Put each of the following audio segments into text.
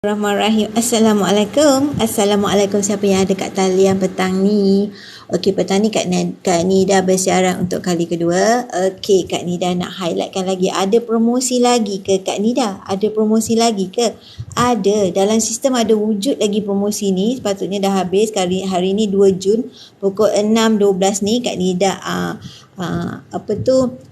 Bismillahirrahmanirrahim. Assalamualaikum siapa yang ada kat talian petang ni. Okey, petang ni Kak Nida bersiaran untuk kali kedua. Okey, Kak Nida nak highlightkan lagi. Ada promosi lagi ke Kak Nida? Ada promosi lagi ke? Ada. Dalam sistem ada wujud lagi promosi ni. Sepatutnya dah habis. Hari ni 2 Jun pukul 6.12 ni Kak Nida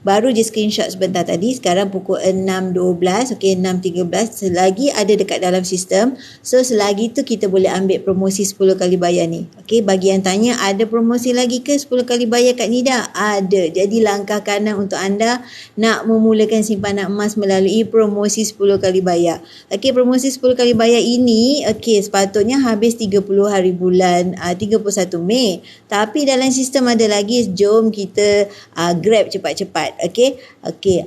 baru je screenshot sebentar tadi. Sekarang pukul 6.12, okey, 6.13 selagi ada dekat dalam sistem. So selagi tu kita boleh ambil promosi 10 kali bayar ni. Okey, bagi yang tanya ada promosi lagi ke 10 kali bayar Kak Nida? Ada. Jadi langkah kanan untuk anda nak memulakan simpanan emas melalui promosi 10 kali bayar. Okey, promosi 10 kali bayar ini sepatutnya habis 30 hari bulan 31 Mei. Tapi dalam sistem ada lagi, jom kita grab cepat-cepat. Okey,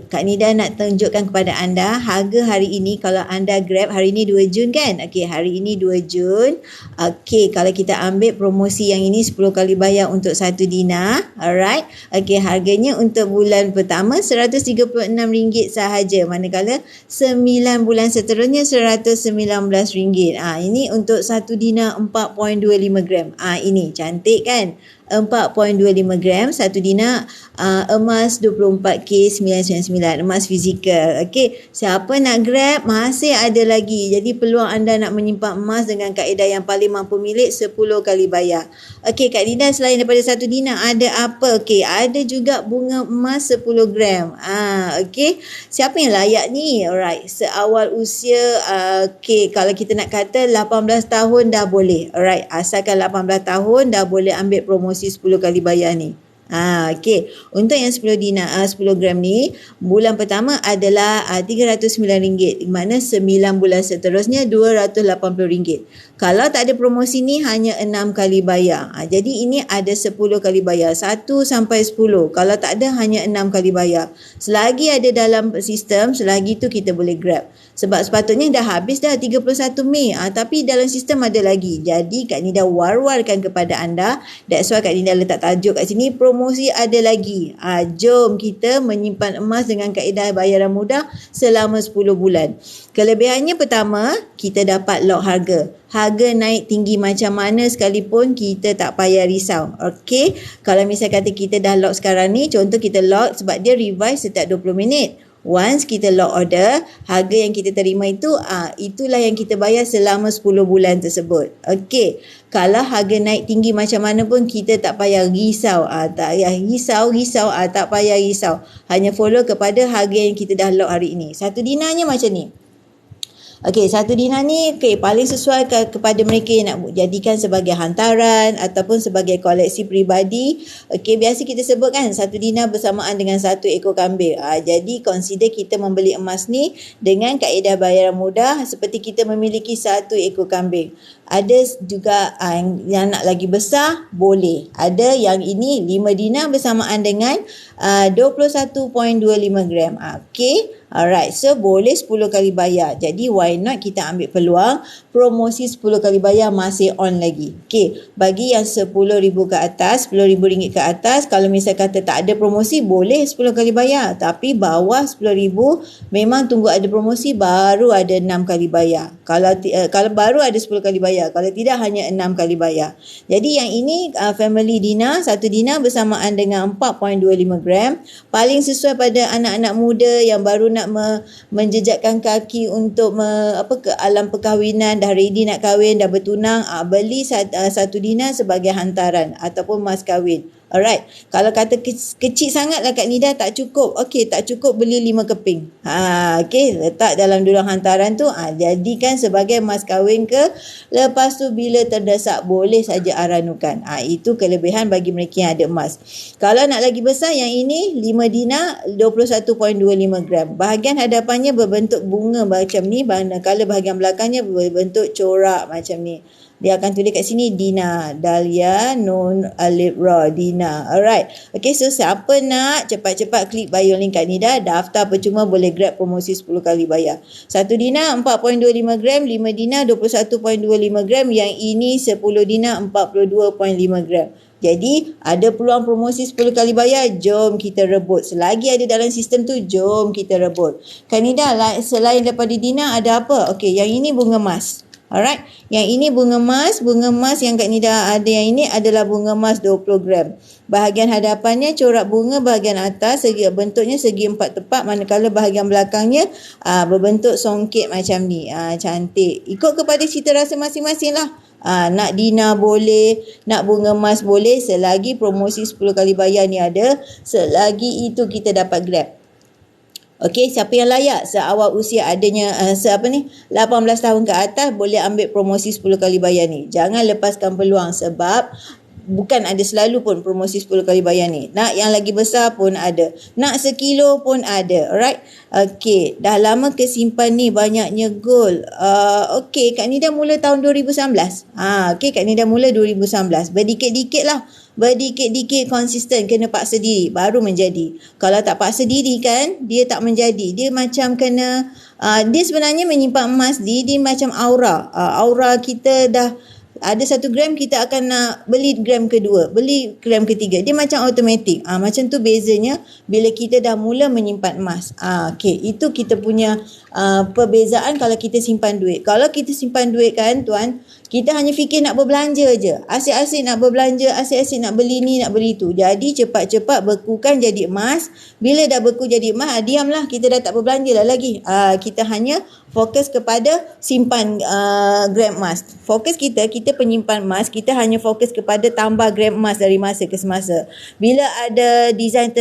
Kak Nida nak tunjukkan kepada anda harga hari ini. Kalau anda grab hari ini 2 Jun kan? Okey, hari ini 2 Jun. Okey, kalau kita ambil promosi yang ini 10 kali bayar untuk 1 dinar. Alright. Okey, harganya untuk bulan pertama RM136 sahaja. Manakala 9 bulan seterusnya RM119. Ini untuk 1 dinar 4.25 gram. Ini cantik kan? 4.25 gram, 1 dinar emas 24K999, emas fizikal. Okey, siapa nak grab masih ada lagi. Jadi peluang anda nak menyimpan emas dengan kaedah yang paling mampu milik 10 kali bayar. Okey, Kak Nida selain daripada 1 dinar ada apa? Okey, ada juga bunga emas 10 gram. Okey, siapa yang layak ni? Alright, seawal usia kalau kita nak kata 18 tahun dah boleh. Alright, asalkan 18 tahun dah boleh ambil promosi 10 kali bayar ni. Okey, untuk yang 10 dinar 10 gram ni bulan pertama adalah RM309, di mana 9 bulan seterusnya RM280. Kalau tak ada promosi ni hanya 6 kali bayar. Jadi ini ada 10 kali bayar, 1 sampai 10. Kalau tak ada hanya 6 kali bayar. Selagi ada dalam sistem, selagi tu kita boleh grab. Sebab sepatutnya dah habis dah 31 Mei. Tapi dalam sistem ada lagi. Jadi Kak Nida war-warkan kepada anda. That's why Kak Nida letak tajuk kat sini, promosi ada lagi. Jom kita menyimpan emas dengan kaedah bayaran mudah selama 10 bulan. Kelebihannya pertama, kita dapat lock harga. Harga naik tinggi macam mana sekalipun kita tak payah risau. Okey, kalau misal kata kita dah lock sekarang ni, contoh kita lock sebab dia revise setiap 20 minit. Once kita lock order, harga yang kita terima itu itulah yang kita bayar selama 10 bulan tersebut. Okey, kalau harga naik tinggi macam mana pun kita tak payah risau. Tak payah risau, tak payah risau. Hanya follow kepada harga yang kita dah lock hari ini. 1 dinarnya macam ni. Okey, 1 dinar ni paling sesuai kepada mereka yang nak jadikan sebagai hantaran ataupun sebagai koleksi peribadi. Okey, biasa kita sebut kan 1 dinar bersamaan dengan 1 ekor kambing. Jadi consider kita membeli emas ni dengan kaedah bayaran mudah seperti kita memiliki 1 ekor kambing. Ada juga yang nak lagi besar, boleh. Ada yang ini 5 dinar bersamaan dengan 21.25 gram. Okey. Alright, so boleh 10 kali bayar. Jadi why not kita ambil peluang promosi 10 kali bayar masih on lagi. Okey, bagi yang RM10,000 ke atas, RM10,000 ke atas, kalau misal kata tak ada promosi boleh 10 kali bayar. Tapi bawah RM10,000 memang tunggu ada promosi baru ada 6 kali bayar. Kalau baru ada 10 kali bayar, kalau tidak hanya 6 kali bayar. Jadi yang ini family dinar, 1 dinar bersamaan dengan 4.25 gram. Paling sesuai pada anak-anak muda yang baru nak menjejakkan kaki untuk ke alam perkahwinan, dah ready nak kahwin, dah bertunang, beli 1 dinar sebagai hantaran ataupun mas kahwin. Alright, kalau kata kecil sangat lah Kak Nida tak cukup. Okey, tak cukup beli 5 keping. Okey, letak dalam dulung hantaran tu, jadikan sebagai mas kahwin ke. Lepas tu bila terdesak boleh saja aranukan. Itu kelebihan bagi mereka yang ada emas. Kalau nak lagi besar, yang ini 5 dinar 21.25 gram. Bahagian hadapannya berbentuk bunga macam ni, manakala bahagian belakangnya berbentuk corak macam ni. Dia akan tulis kat sini Dina, Dahlia, Nun, Alif, Ra, Dina. Alright. Okay, so siapa nak cepat-cepat klik bio link Kak Nida, daftar percuma boleh grab promosi 10 kali bayar. 1 dinar 4.25 gram, 5 dinar 21.25 gram, yang ini 10 dinar 42.5 gram. Jadi ada peluang promosi 10 kali bayar, jom kita rebut. Selagi ada dalam sistem tu, jom kita rebut. Kanida, selain daripada Dina ada apa? Okey, yang ini bunga emas. Alright, yang ini bunga emas yang Kak Nida ada yang ini adalah bunga emas 20 gram. Bahagian hadapannya corak bunga bahagian atas, bentuknya segi 4 tepat, manakala bahagian belakangnya berbentuk songket macam ni. Cantik. Ikut kepada cita rasa masing-masing lah. Nak Dina boleh, nak bunga emas boleh, selagi promosi 10 kali bayar ni ada, selagi itu kita dapat Grab. Okey, siapa yang layak seawal usia adanya 18 tahun ke atas boleh ambil promosi 10 kali bayar ni. Jangan lepaskan peluang sebab bukan ada selalu pun promosi 10 kali bayar ni. Nak yang lagi besar pun ada. Nak sekilo pun ada. Alright. Okey, dah lama kesimpan ni banyaknya gold. Okey, Kak Nida mula tahun 2019. Okey, Kak Nida mula 2019. Berdikit-dikit lah. Berdikit-dikit konsisten, kena paksa diri baru menjadi. Kalau tak paksa diri kan, dia tak menjadi. Dia macam kena dia sebenarnya menyimpan emas dia macam aura. Aura kita dah ada 1 gram, kita akan nak beli gram kedua, beli gram ketiga. Dia macam automatik. Macam tu bezanya bila kita dah mula menyimpan emas. Okey, itu kita punya perbezaan kalau kita simpan duit. Kalau kita simpan duit kan tuan, kita hanya fikir nak berbelanja je. Asyik-asyik nak berbelanja, asyik-asyik nak beli ni, nak beli tu. Jadi cepat-cepat bekukan jadi emas. Bila dah beku jadi emas, diamlah, kita dah tak berbelanja lah lagi. Kita hanya fokus kepada simpan gram emas. Fokus kita penyimpan emas, kita hanya fokus kepada tambah gram emas dari masa ke semasa. Bila ada design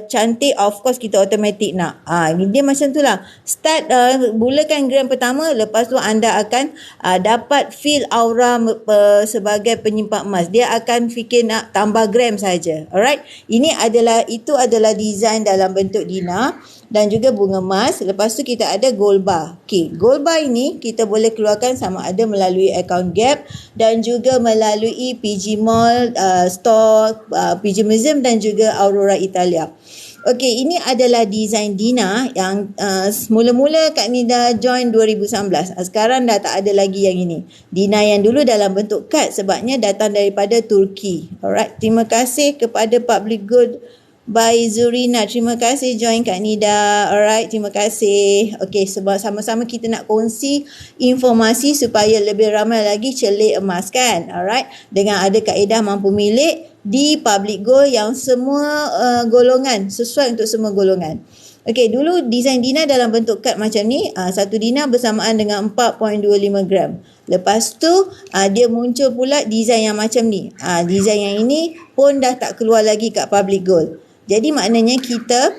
cantik, of course kita automatik nak. Dia macam tu lah. Start, mulakan gram pertama, lepas tu anda akan dapat feel aura sebagai penyimpan emas. Dia akan fikir nak tambah gram saja. Alright. Itu adalah design dalam bentuk Dina dan juga bunga emas. Lepas tu kita ada gold bar. Okey, gold bar ini kita boleh keluarkan sama ada melalui account Gap dan juga melalui PG Mall, store PG Museum dan juga Aurora Italia. Okey, ini adalah design Dina yang mula-mula Kak Nida join 2019. Sekarang dah tak ada lagi yang ini. Dina yang dulu dalam bentuk kad sebabnya datang daripada Turki. Alright, terima kasih kepada Public Good by Zurina. Terima kasih join Kak Nida. Alright, terima kasih. Okey, sebab sama-sama kita nak kongsi informasi supaya lebih ramai lagi celik emas kan. Alright, dengan ada kaedah mampu milik di Public Gold yang semua golongan, sesuai untuk semua golongan. Okey, dulu design Dina dalam bentuk kad macam ni. Satu Dina bersamaan dengan 4.25 gram. Lepas tu dia muncul pula design yang macam ni. Design yang ini pun dah tak keluar lagi kat Public Gold. Jadi maknanya kita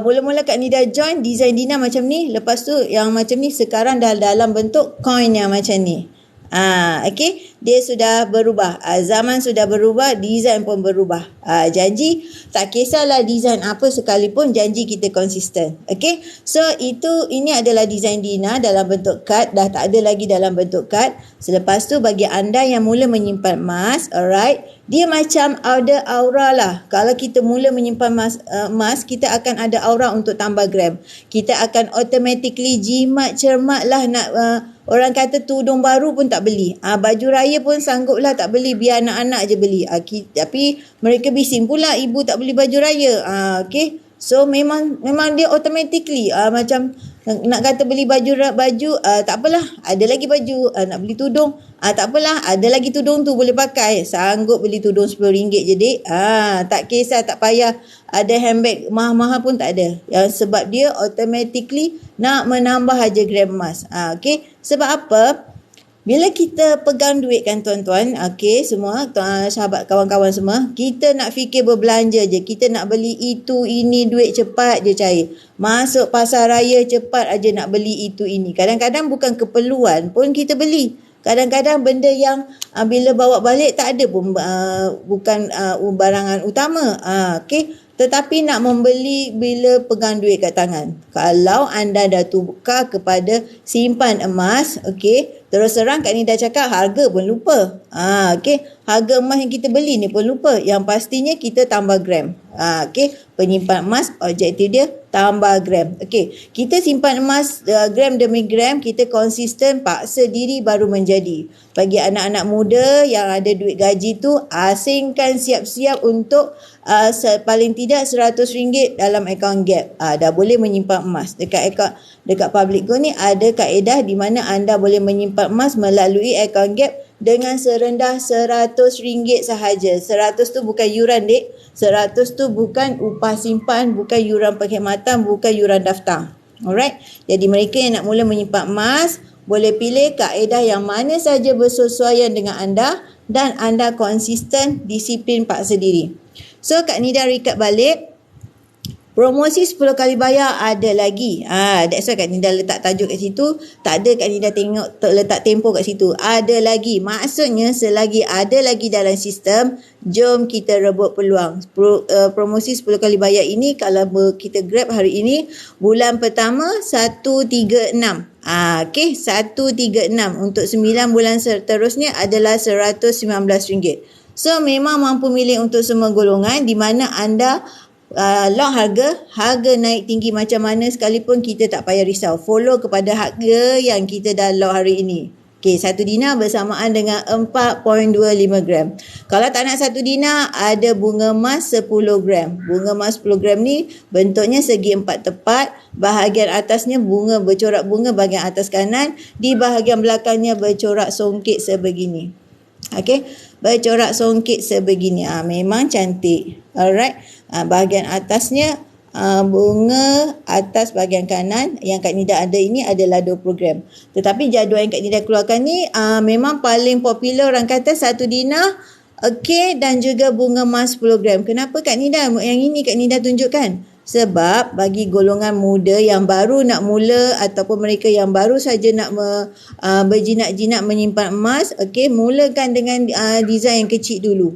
mula-mula Kak Nida join design Dina macam ni. Lepas tu yang macam ni sekarang dah dalam bentuk coin yang macam ni. Okey, dia sudah berubah. Zaman sudah berubah, design pun berubah. Janji, tak kisahlah design apa sekalipun, janji kita konsisten. Okey, so ini adalah design Dina dalam bentuk kad, dah tak ada lagi dalam bentuk kad. Selepas tu bagi anda yang mula menyimpan emas, alright, dia macam ada aura lah. Kalau kita mula menyimpan emas, kita akan ada aura untuk tambah gram. Kita akan automatically jimat cermat lah nak orang kata tudung baru pun tak beli. Baju raya pun sanggup lah tak beli, biar anak-anak je beli. Tapi mereka bising pula ibu tak beli baju raya. Okay. So memang dia automatically macam nak kata beli baju tak apalah, ada lagi baju. Nak beli tudung, tak apalah, ada lagi tudung tu boleh pakai. Sanggup beli tudung RM10 je dek. Tak kisah, tak payah ada handbag mahal-mahal pun tak ada. Sebab dia automatically nak menambah aja gram emas. Okay. Sebab apa? Bila kita pegang duit kan tuan-tuan, okey, semua sahabat kawan-kawan semua, kita nak fikir berbelanja je. Kita nak beli itu, ini, duit cepat je cair. Masuk pasar raya cepat aja nak beli itu, ini. Kadang-kadang bukan keperluan pun kita beli. Kadang-kadang benda yang bila bawa balik tak ada pun bukan barangan utama. Okey. Tetapi nak membeli bila pegang duit kat tangan. Kalau anda dah tukar kepada simpan emas, okey, terus terang Kak Nida cakap harga pun lupa. Okey, harga emas yang kita beli ni pun lupa. Yang pastinya kita tambah gram. Okey, Penyimpan emas, objektif dia tambah gram. Okey, kita simpan emas gram demi gram, kita konsisten, paksa diri baru menjadi. Bagi anak-anak muda yang ada duit gaji tu, asingkan siap-siap untuk paling tidak RM100 dalam akaun Gap. Dah boleh menyimpan emas. Dekat Public Gold ni ada kaedah di mana anda boleh menyimpan emas melalui akaun Gap dengan serendah RM100 sahaja. 100 tu bukan yuran, dek. 100 tu bukan upah simpan, bukan yuran perkhidmatan, bukan yuran daftar. Alright. Jadi mereka yang nak mula menyimpan emas, boleh pilih kaedah yang mana saja bersesuaian dengan anda dan anda konsisten, disiplin, paksa diri. So, Kak Nida recap balik. Promosi 10 kali bayar ada lagi. That's why Kak Nida letak tajuk kat situ. Tak ada Kak Nida letak tempoh kat situ. Ada lagi. Maksudnya selagi ada lagi dalam sistem, jom kita rebut peluang. Promosi 10 kali bayar ini kalau kita grab hari ini, bulan pertama 136. Okay, 136 untuk 9 bulan seterusnya adalah RM119. So memang mampu milih untuk semua golongan di mana anda lock harga naik tinggi macam mana sekalipun kita tak payah risau. Follow kepada harga yang kita dah lock hari ini. Okey, 1 dinar bersamaan dengan 4.25 gram. Kalau tak nak 1 dinar, ada bunga emas 10 gram. Bunga emas 10 gram ni bentuknya segi 4 tepat. Bahagian atasnya bunga bercorak bunga bahagian atas kanan. Di bahagian belakangnya bercorak songket sebegini. Okey, bercorak songket sebegini. Memang cantik. Alright. Bahagian atasnya bunga, atas bahagian kanan yang Kak Nida ada ini adalah 20 gram. Tetapi jadual yang Kak Nida keluarkan ni memang paling popular, orang kata 1 dinar. Okey, dan juga bunga emas 10 gram. Kenapa Kak Nida yang ini Kak Nida tunjukkan? Sebab bagi golongan muda yang baru nak mula ataupun mereka yang baru saja nak berjinak-jinak menyimpan emas, okey, mulakan dengan design yang kecil dulu.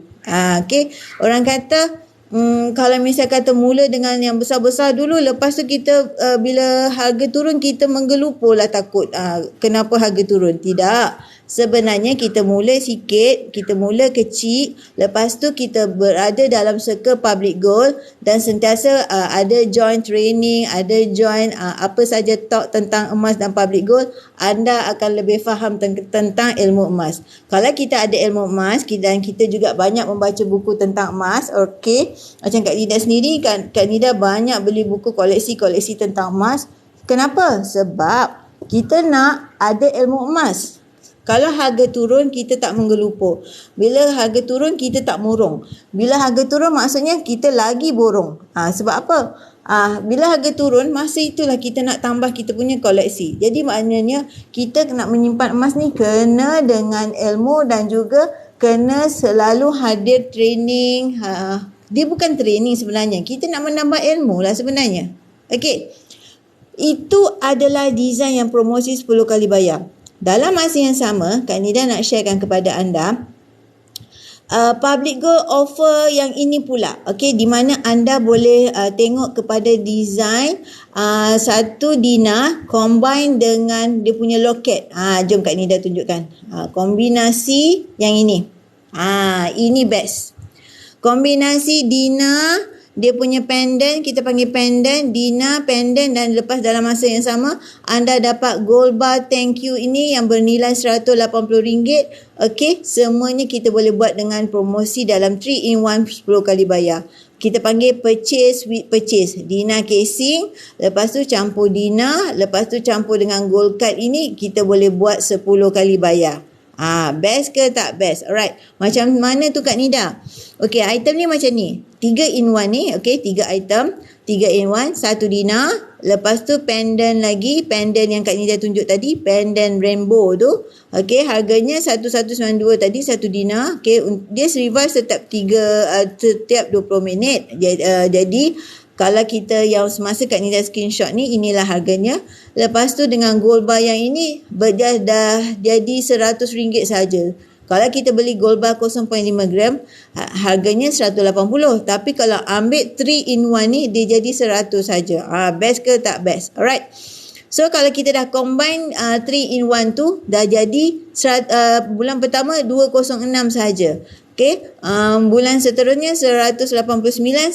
Okey, orang kata kalau misal kata mula dengan yang besar-besar dulu, lepas tu kita bila harga turun kita menggelupur lah takut kenapa harga turun. Tidak. Sebenarnya kita mula sikit, kita mula kecil, lepas tu kita berada dalam circle Public Gold dan sentiasa ada join training, ada join apa saja talk tentang emas dan Public Gold, anda akan lebih faham tentang ilmu emas. Kalau kita ada ilmu emas dan kita juga banyak membaca buku tentang emas, okey, macam Kak Nida sendiri, Kak Nida banyak beli buku koleksi-koleksi tentang emas. Kenapa? Sebab kita nak ada ilmu emas. Kalau harga turun, kita tak menggelupur. Bila harga turun, kita tak murung. Bila harga turun, maksudnya kita lagi borong. Sebab apa? Bila harga turun, masa itulah kita nak tambah kita punya koleksi. Jadi maknanya, kita nak menyimpan emas ni kena dengan ilmu dan juga kena selalu hadir training. Dia bukan training sebenarnya. Kita nak menambah ilmu lah sebenarnya. Okey. Itu adalah design yang promosi 10 kali bayar. Dalam masa yang sama, Kak Nida nak sharekan kepada anda Public Gold offer yang ini pula, okey, di mana anda boleh tengok kepada design 1 dinar combine dengan dia punya loket. Jom Kak Nida tunjukkan kombinasi yang ini. Ini best. Kombinasi dinar, dia punya pendant, kita panggil pendant, dinar, pendant, dan lepas dalam masa yang sama, anda dapat gold bar thank you ini yang bernilai RM180. Okey, semuanya kita boleh buat dengan promosi dalam 3-in-1 10 kali bayar. Kita panggil purchase with purchase. Dinar casing, lepas tu campur dinar, lepas tu campur dengan gold card ini, kita boleh buat 10 kali bayar. Best ke tak best? Alright. Macam mana tu Kak Nida? Okey, item ni macam ni. 3-in-1 ni, okey, 3 item. 3-in-1, 1 dinar. Lepas tu pendant lagi. Pendant yang Kak Nida tunjuk tadi. Pendant rainbow tu. Okey, harganya 1192 tadi, 1 dinar. Okey, dia revive setiap 20 minit. Jadi, kalau kita yang semasa Kak Nida screenshot ni, inilah harganya. Lepas tu dengan gold bar yang ini, dah jadi RM100 saja. Kalau kita beli gold bar 0.5 gram, harganya 180. Tapi kalau ambil 3-in-1 ni, dia jadi 100 saja. Best ke tak best? Alright. So kalau kita dah combine 3-in-1 tu, dah jadi bulan pertama 206 saja. Okey, bulan seterusnya 189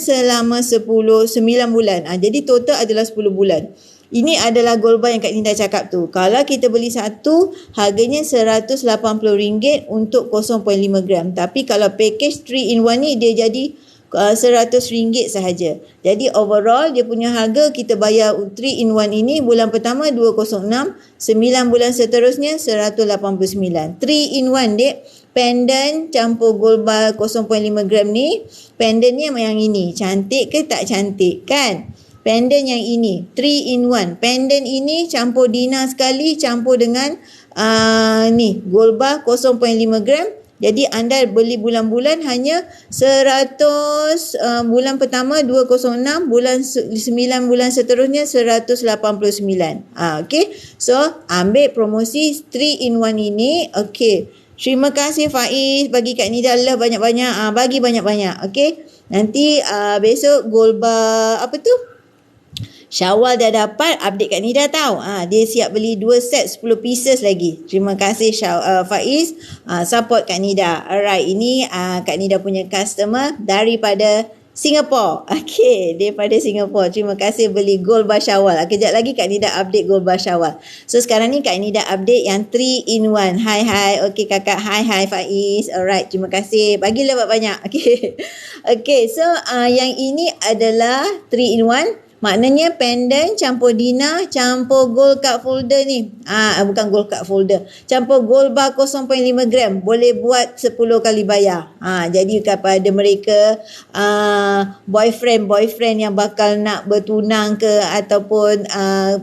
selama 9 bulan. Jadi total adalah 10 bulan. Ini adalah gold bar yang Kak Nida cakap tu. Kalau kita beli satu, harganya RM180 untuk 0.5 gram. Tapi kalau package 3 in 1 ni, dia jadi RM100 sahaja. Jadi overall dia punya harga kita bayar 3 in 1 ini bulan pertama 206, 9 bulan seterusnya 189. 3 in 1 dek. Pendant campur gold bar 0.5 gram ni, pendantnya yang ini. Cantik ke tak cantik kan? Pendant yang ini 3 in 1. Pendant ini campur Dina sekali, campur dengan ni gold bar 0.5 gram. Jadi anda beli bulan-bulan hanya 100, bulan pertama 206, bulan 9 bulan seterusnya 189. Okey. So ambil promosi 3 in 1 ini. Okey. Terima kasih Faiz, bagi Kak Nida lah banyak-banyak. Bagi banyak-banyak. Okey. Nanti besok gold bar apa tu? Syawal dah dapat, update Kak Nida tahu. Dia siap beli 2 set 10 pieces lagi. Terima kasih Faiz, support Kak Nida. Alright, ini Kak Nida punya customer daripada Singapore. Okey, daripada Singapore. Terima kasih beli gold bar Syawal. Kejap lagi Kak Nida update gold bar Syawal. So sekarang ni Kak Nida update yang 3 in 1. Hai. Okey kakak. Hai Faiz. Alright, terima kasih. Bagilah banyak. Okey. Okey, so yang ini adalah 3 in 1. Maknanya pendant campur Dina campur gold card folder ni. Bukan gold card folder. Campur gold bar 0.5 gram. Boleh buat 10 kali bayar. Jadi kepada mereka boyfriend yang bakal nak bertunang ke ataupun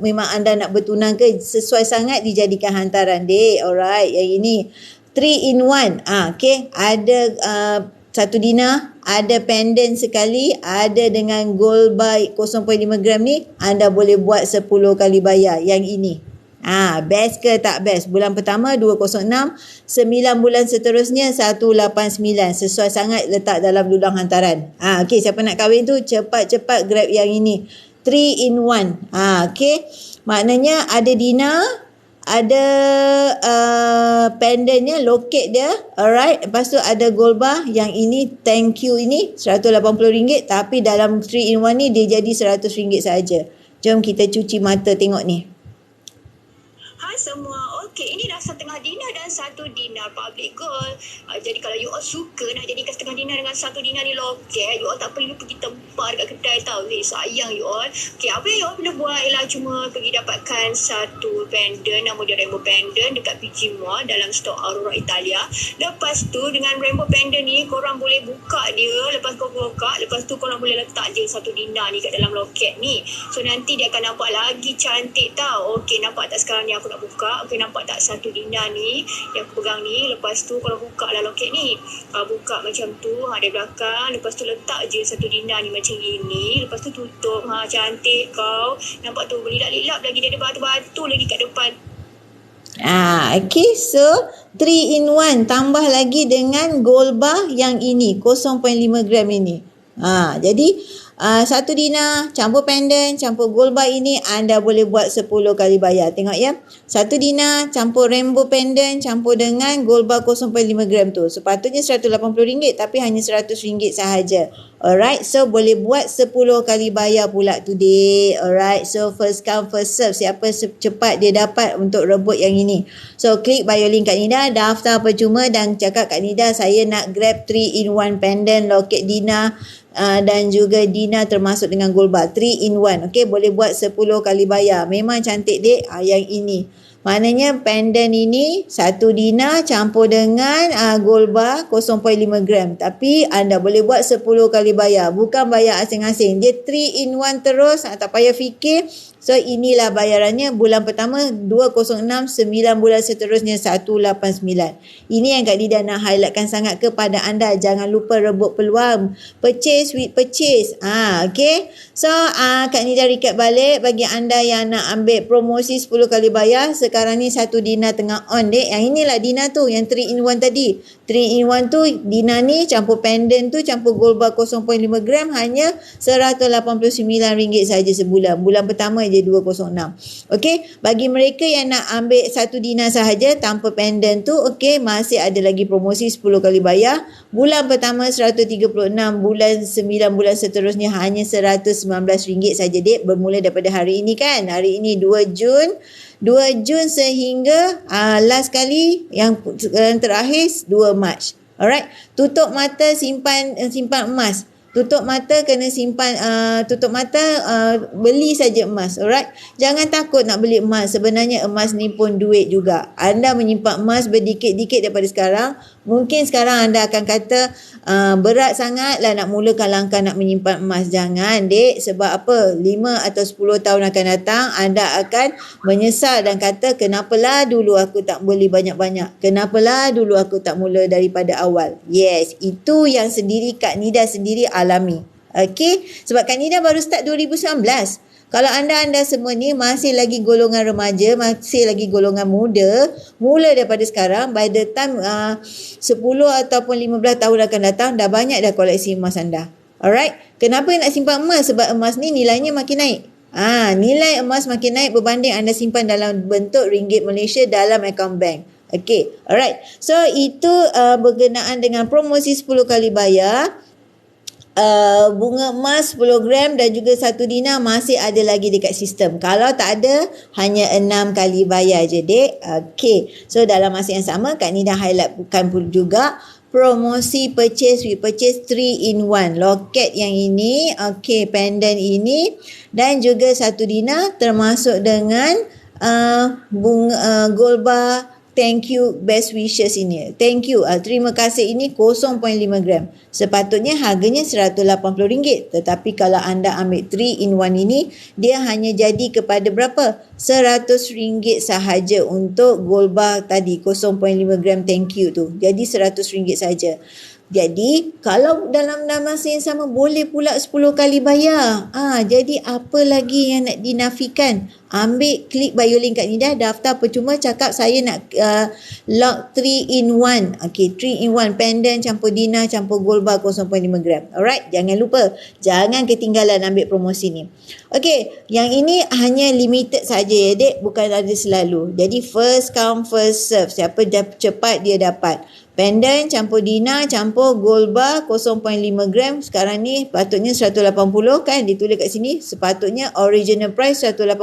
memang anda nak bertunang ke, sesuai sangat dijadikan hantaran dek. Alright, yang ini 3 in 1. Okay. Ada satu Dina, ada pendant sekali, ada dengan gold bar 0.5 gram ni, anda boleh buat 10 kali bayar yang ini. Best ke tak best? Bulan pertama 206, 9 bulan seterusnya 189. Sesuai sangat letak dalam dudang hantaran. Okey, siapa nak kahwin tu cepat-cepat grab yang ini. 3 in 1. Okey. Maknanya ada Dina, ada pendantnya, loket dia. Alright. Lepas tu ada gold bar. Yang ini thank you ini RM180. Tapi dalam 3 in 1 ni dia jadi RM100 saja. Jom kita cuci mata tengok ni. Hai semua. Okey, ini dah setengah dinar dan 1 dinar public gold. Jadi kalau you all suka nak jadikan setengah dinar dengan 1 dinar ni loket, you all tak perlu pergi tempar dekat kedai tau. Sayang you all. Okey, apa yang you all perlu buat ialah cuma pergi dapatkan satu pendant, nama dia rainbow pendant dekat PG Mall dalam stok Aurora Italia. Lepas tu dengan rainbow pendant ni korang boleh buka dia. Lepas korang buka, lepas tu korang boleh letak je 1 dinar ni kat dalam loket ni. So nanti dia akan nampak lagi cantik tau. Okey, nampak tak sekarang ni aku nak buka? Okey, nampak tak 1 dinar ni yang aku pegang ni. Lepas tu kalau buka lah loket ni, buka macam tu dari belakang. Lepas tu letak je 1 dinar ni macam gini. Lepas tu tutup. Cantik kau. Nampak tu berlilap-lilap lagi. Dia ada batu-batu lagi kat depan. Okay, so 3 in 1 tambah lagi dengan gold bar yang ini 0.5 gram ini. Jadi 1 dinar campur pendant campur gold bar ini anda boleh buat 10 kali bayar. Tengok ya. 1 dinar campur rainbow pendant campur dengan gold bar 0.5 gram tu. Sepatutnya RM180 tapi hanya RM100 sahaja. Alright, so boleh buat 10 kali bayar pula today. Alright, so first come first serve. Siapa cepat dia dapat untuk rebut yang ini. So klik bio link Kak Nida, daftar percuma dan cakap Kak Nida saya nak grab 3 in 1 pendant loket Dina dan juga Dina termasuk dengan gold bar 3 in 1. Okey, boleh buat 10 kali bayar. Memang cantik dek. Yang ini. Maknanya pendant ini 1 dinar campur dengan gold bar 0.5 gram. Tapi anda boleh buat 10 kali bayar. Bukan bayar asing-asing. Dia 3 in 1 terus. Tak payah fikir. So inilah bayarannya. Bulan pertama 206, 9 bulan seterusnya 189. Ini yang Kak Nida nak highlightkan sangat kepada anda. Jangan lupa rebut peluang. Purchase with purchase. Okay. So Kak Nida recap balik bagi anda yang nak ambil promosi 10 kali bayar. Sekarang ni 1 dinar tengah on dek. Yang inilah dinar tu. Yang 3 in 1 tadi. 3 in 1 tu dinar ni campur pendant tu campur gold bar 0.5 gram hanya RM189 saja sebulan. Bulan pertama je dia 206. Okey, bagi mereka yang nak ambil 1 dinar sahaja tanpa pendant tu, okey, masih ada lagi promosi 10 kali bayar. Bulan pertama 136, bulan 9, bulan seterusnya hanya RM119 saja, Dek, bermula daripada hari ini kan. Hari ini 2 Jun. 2 Jun sehingga last kali yang terakhir 2 Mac. Alright, tutup mata simpan emas. Tutup mata kena simpan, tutup mata beli saja emas. Alright, jangan takut nak beli emas. Sebenarnya emas ni pun duit juga. Anda menyimpan emas berdikit-dikit daripada sekarang. Mungkin sekarang anda akan kata berat sangat lah nak mulakan langkah nak menyimpan emas. Jangan, Dek. Sebab apa? 5 atau 10 tahun akan datang, anda akan menyesal dan kata, kenapalah dulu aku tak beli banyak-banyak? Kenapalah dulu aku tak mula daripada awal? Yes, itu yang sendiri Kak Nida sendiri alami. Okey, sebab Kak Nida baru start 2019. Kalau anda semua ni masih lagi golongan remaja, masih lagi golongan muda, mula daripada sekarang, by the time 10 ataupun 15 tahun akan datang, dah banyak dah koleksi emas anda. Alright, kenapa nak simpan emas? Sebab emas ni nilainya makin naik. Nilai emas makin naik berbanding anda simpan dalam bentuk ringgit Malaysia dalam akaun bank. Okay, alright. So, itu berkenaan dengan promosi 10 kali bayar. Bunga emas 10 gram dan juga 1 dinar masih ada lagi dekat sistem. Kalau tak ada, hanya 6 kali bayar je, Dek. Okay, so dalam masa yang sama, Kak Nida highlightkan pun juga promosi purchase 3 in 1. Loket yang ini, okay, pendant ini dan juga 1 dinar termasuk dengan bunga gold bar thank you best wishes ini. Thank you, terima kasih ini 0.5 gram. Sepatutnya harganya RM180. Tetapi kalau anda ambil 3 in 1 ini, dia hanya jadi kepada berapa? RM100 sahaja untuk gold bar tadi 0.5 gram thank you tu. Jadi RM100 saja. Jadi kalau dalam masa yang sama boleh pula 10 kali bayar. Jadi apa lagi yang nak dinafikan? Ambil klik bio link Kak Nida, daftar percuma, cakap saya nak lock 3 in 1. Okay, 3 in 1 pendant campur dinar campur gold bar 0.5 gram. Alright, jangan lupa, jangan ketinggalan ambil promosi ni. Okay, yang ini hanya limited saja ya, Dek, bukan ada selalu. Jadi first come first serve, siapa cepat dia dapat. Pendant campur dinar campur gold bar 0.5 gram. Sekarang ni patutnya 180 kan, ditulis kat sini. Sepatutnya original price 180,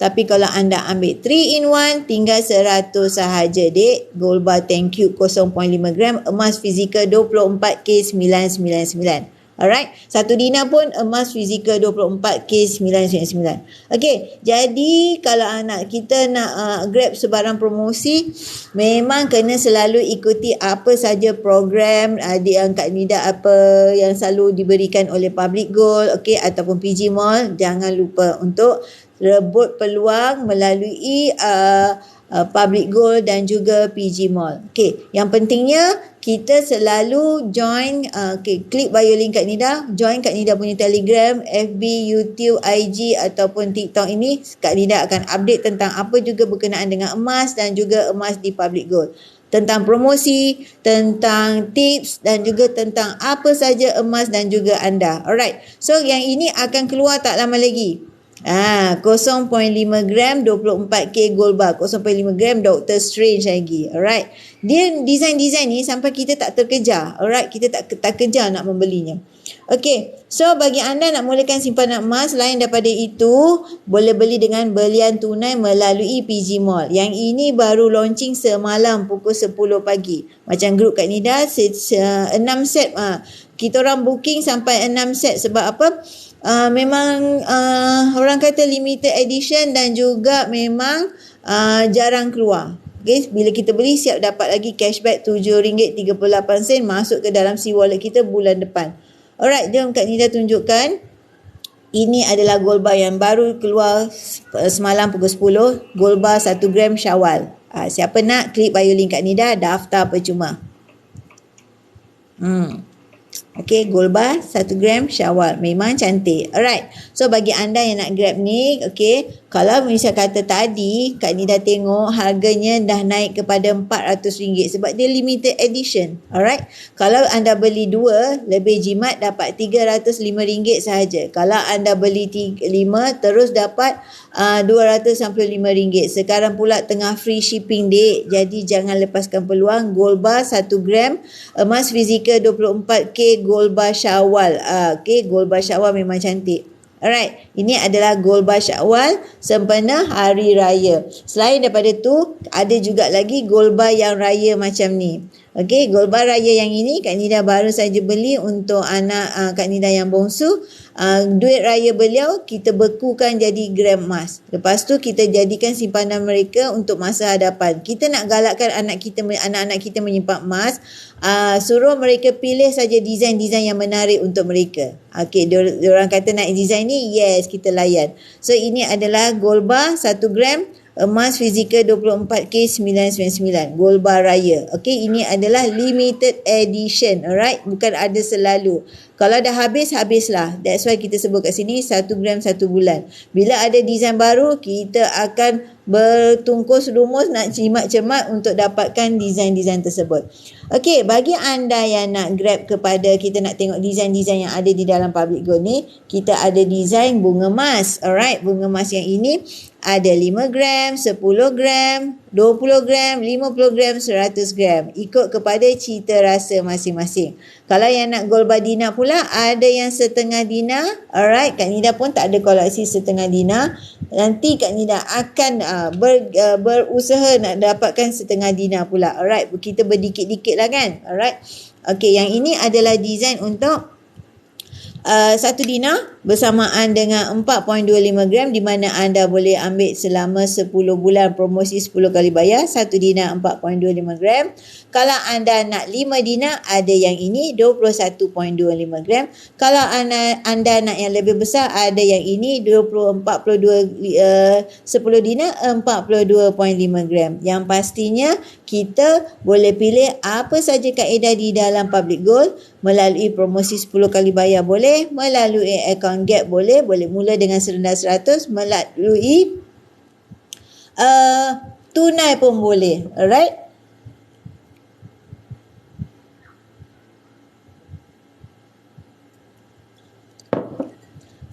tapi kalau anda ambil 3 in 1 tinggal 100 sahaja, Dek. Gold bar thank you 0.5 gram, emas fizikal 24K999. Alright, 1 dinar pun emas fizikal 24K999. Okay, jadi kalau kita nak grab sebarang promosi, memang kena selalu ikuti apa saja program yang Kak Nida apa yang selalu diberikan oleh Public Gold, okay, ataupun PG Mall. Jangan lupa untuk rebut peluang melalui Public Gold dan juga PG Mall. Okay, yang pentingnya kita selalu join, klik bio link Kak Nida, join Kak Nida punya Telegram, FB, YouTube, IG ataupun TikTok ini. Kak Nida akan update tentang apa juga berkenaan dengan emas dan juga emas di Public Gold. Tentang promosi, tentang tips dan juga tentang apa saja emas dan juga anda. Alright, so yang ini akan keluar tak lama lagi. 0.5 gram 24K gold bar, 0.5 gram Doctor Strange lagi. Alright, dia design-design ni sampai kita tak terkejar. Alright, kita tak kejar nak membelinya. Okay, so bagi anda nak mulakan simpanan emas, lain daripada itu, boleh beli dengan belian tunai melalui PG Mall. Yang ini baru launching semalam pukul 10 pagi. Macam grup Kak Nida 6 set. Kita orang booking sampai 6 set. Sebab apa? Memang orang kata limited edition dan juga memang jarang keluar. Okay, bila kita beli siap dapat lagi cashback RM7.38 masuk ke dalam C-wallet kita bulan depan. Alright, jom Kak Nida tunjukkan. Ini adalah gold bar yang baru keluar semalam pukul 10. Gold bar 1 gram Syawal. Siapa nak, klik bio link Kak Nida, daftar percuma. Okay, gold bar 1 gram Syawal. Memang cantik. Alright, so bagi anda yang nak grab ni, okay, Kalau misal kata tadi Kak Nida tengok harganya dah naik kepada RM400 sebab dia limited edition. Alright. Kalau anda beli 2 lebih jimat dapat RM305 sahaja. Kalau anda beli 5 terus dapat RM265. Sekarang pula tengah free shipping dek. Jadi jangan lepaskan peluang. Gold bar 1 gram, emas fizikal 24K gold bar Syawal. Okay, gold bar Syawal memang cantik. Alright, ini adalah gold bar Syawal sempena hari raya. Selain daripada tu, ada juga lagi gold bar yang raya macam ni. Okey, gold bar raya yang ini Kak Nida baru saja beli untuk anak Kak Nida yang bongsu. Duit raya beliau kita bekukan jadi gram emas. Lepas tu kita jadikan simpanan mereka untuk masa hadapan. Kita nak galakkan anak-anak kita menyimpan emas. Suruh mereka pilih saja desain-desain yang menarik untuk mereka. Okey, diorang kata nak desain ni, yes, kita layan. So ini adalah gold bar 1 gram, emas fizikal 24K 999, gold bar raya. Okey, ini adalah limited edition, alright, bukan ada selalu. Kalau dah habis, habislah. That's why kita sebut kat sini 1 gram 1 bulan. Bila ada desain baru, kita akan bertungkus rumus nak cermat-cermat untuk dapatkan desain-desain tersebut. Okey, bagi anda yang nak grab kepada kita nak tengok desain-desain yang ada di dalam public gold ni, kita ada desain bunga emas. Alright, bunga emas yang ini ada 5 gram, 10 gram, 20 gram, 50 gram, 100 gram. Ikut kepada cita rasa masing-masing. Kalau yang nak gold bar dinar pula, ada yang setengah dinar. Alright, Kak Nida pun tak ada koleksi setengah dinar. Nanti Kak Nida akan berusaha nak dapatkan setengah dinar pula. Alright, kita berdikit-dikit lah kan. Alright. Okey, yang ini adalah desain untuk 1 dinar bersamaan dengan 4.25 gram di mana anda boleh ambil selama 10 bulan promosi 10 kali bayar. 1 dinar 4.25 gram. Kalau anda nak 5 dinar ada yang ini 21.25 gram. Kalau anda nak yang lebih besar ada yang ini 10 dinar 42.5 gram. Yang pastinya kita boleh pilih apa saja kaedah di dalam public gold melalui promosi 10 kali bayar boleh, melalui account gap boleh mula dengan serendah 100, melalui tunai pun boleh. Alright.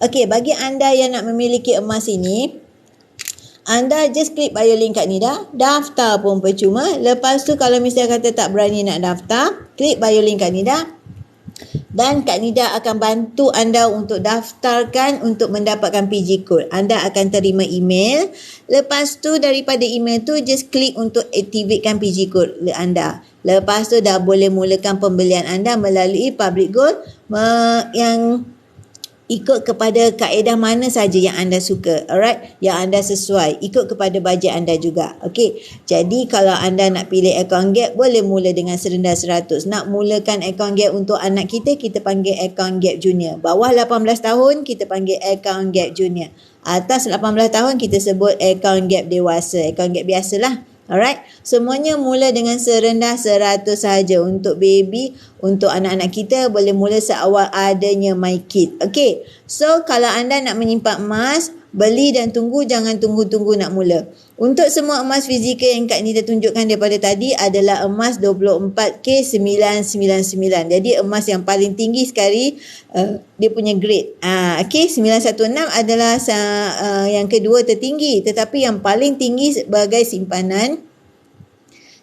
Okey, bagi anda yang nak memiliki emas ini, anda just klik bio link Kak Nida, daftar pun percuma. Lepas tu kalau misalnya kata tak berani nak daftar, klik bio link Kak Nida dan Kak Nida akan bantu anda untuk daftarkan untuk mendapatkan PG code. Anda akan terima email. Lepas tu daripada email tu just klik untuk aktifkan PG code anda. Lepas tu dah boleh mulakan pembelian anda melalui public gold yang ikut kepada kaedah mana saja yang anda suka. Alright, yang anda sesuai, ikut kepada bajet anda juga. Okey, jadi kalau anda nak pilih account gap boleh mula dengan serendah 100. Nak mulakan account gap untuk anak kita, kita panggil account gap junior. Bawah 18 tahun kita panggil account gap junior. Atas 18 tahun kita sebut account gap dewasa, account gap biasalah. Alright, semuanya mula dengan serendah 100 sahaja. Untuk baby, untuk anak-anak kita boleh mula seawal adanya MyKid. Okay, so kalau anda nak menyimpan emas, beli dan tunggu, jangan tunggu-tunggu nak mula. Untuk semua emas fizikal yang Kak Nida tunjukkan daripada tadi adalah emas 24K 999. Jadi emas yang paling tinggi sekali dia punya grade. Okay, 916 adalah yang kedua tertinggi, tetapi yang paling tinggi sebagai simpanan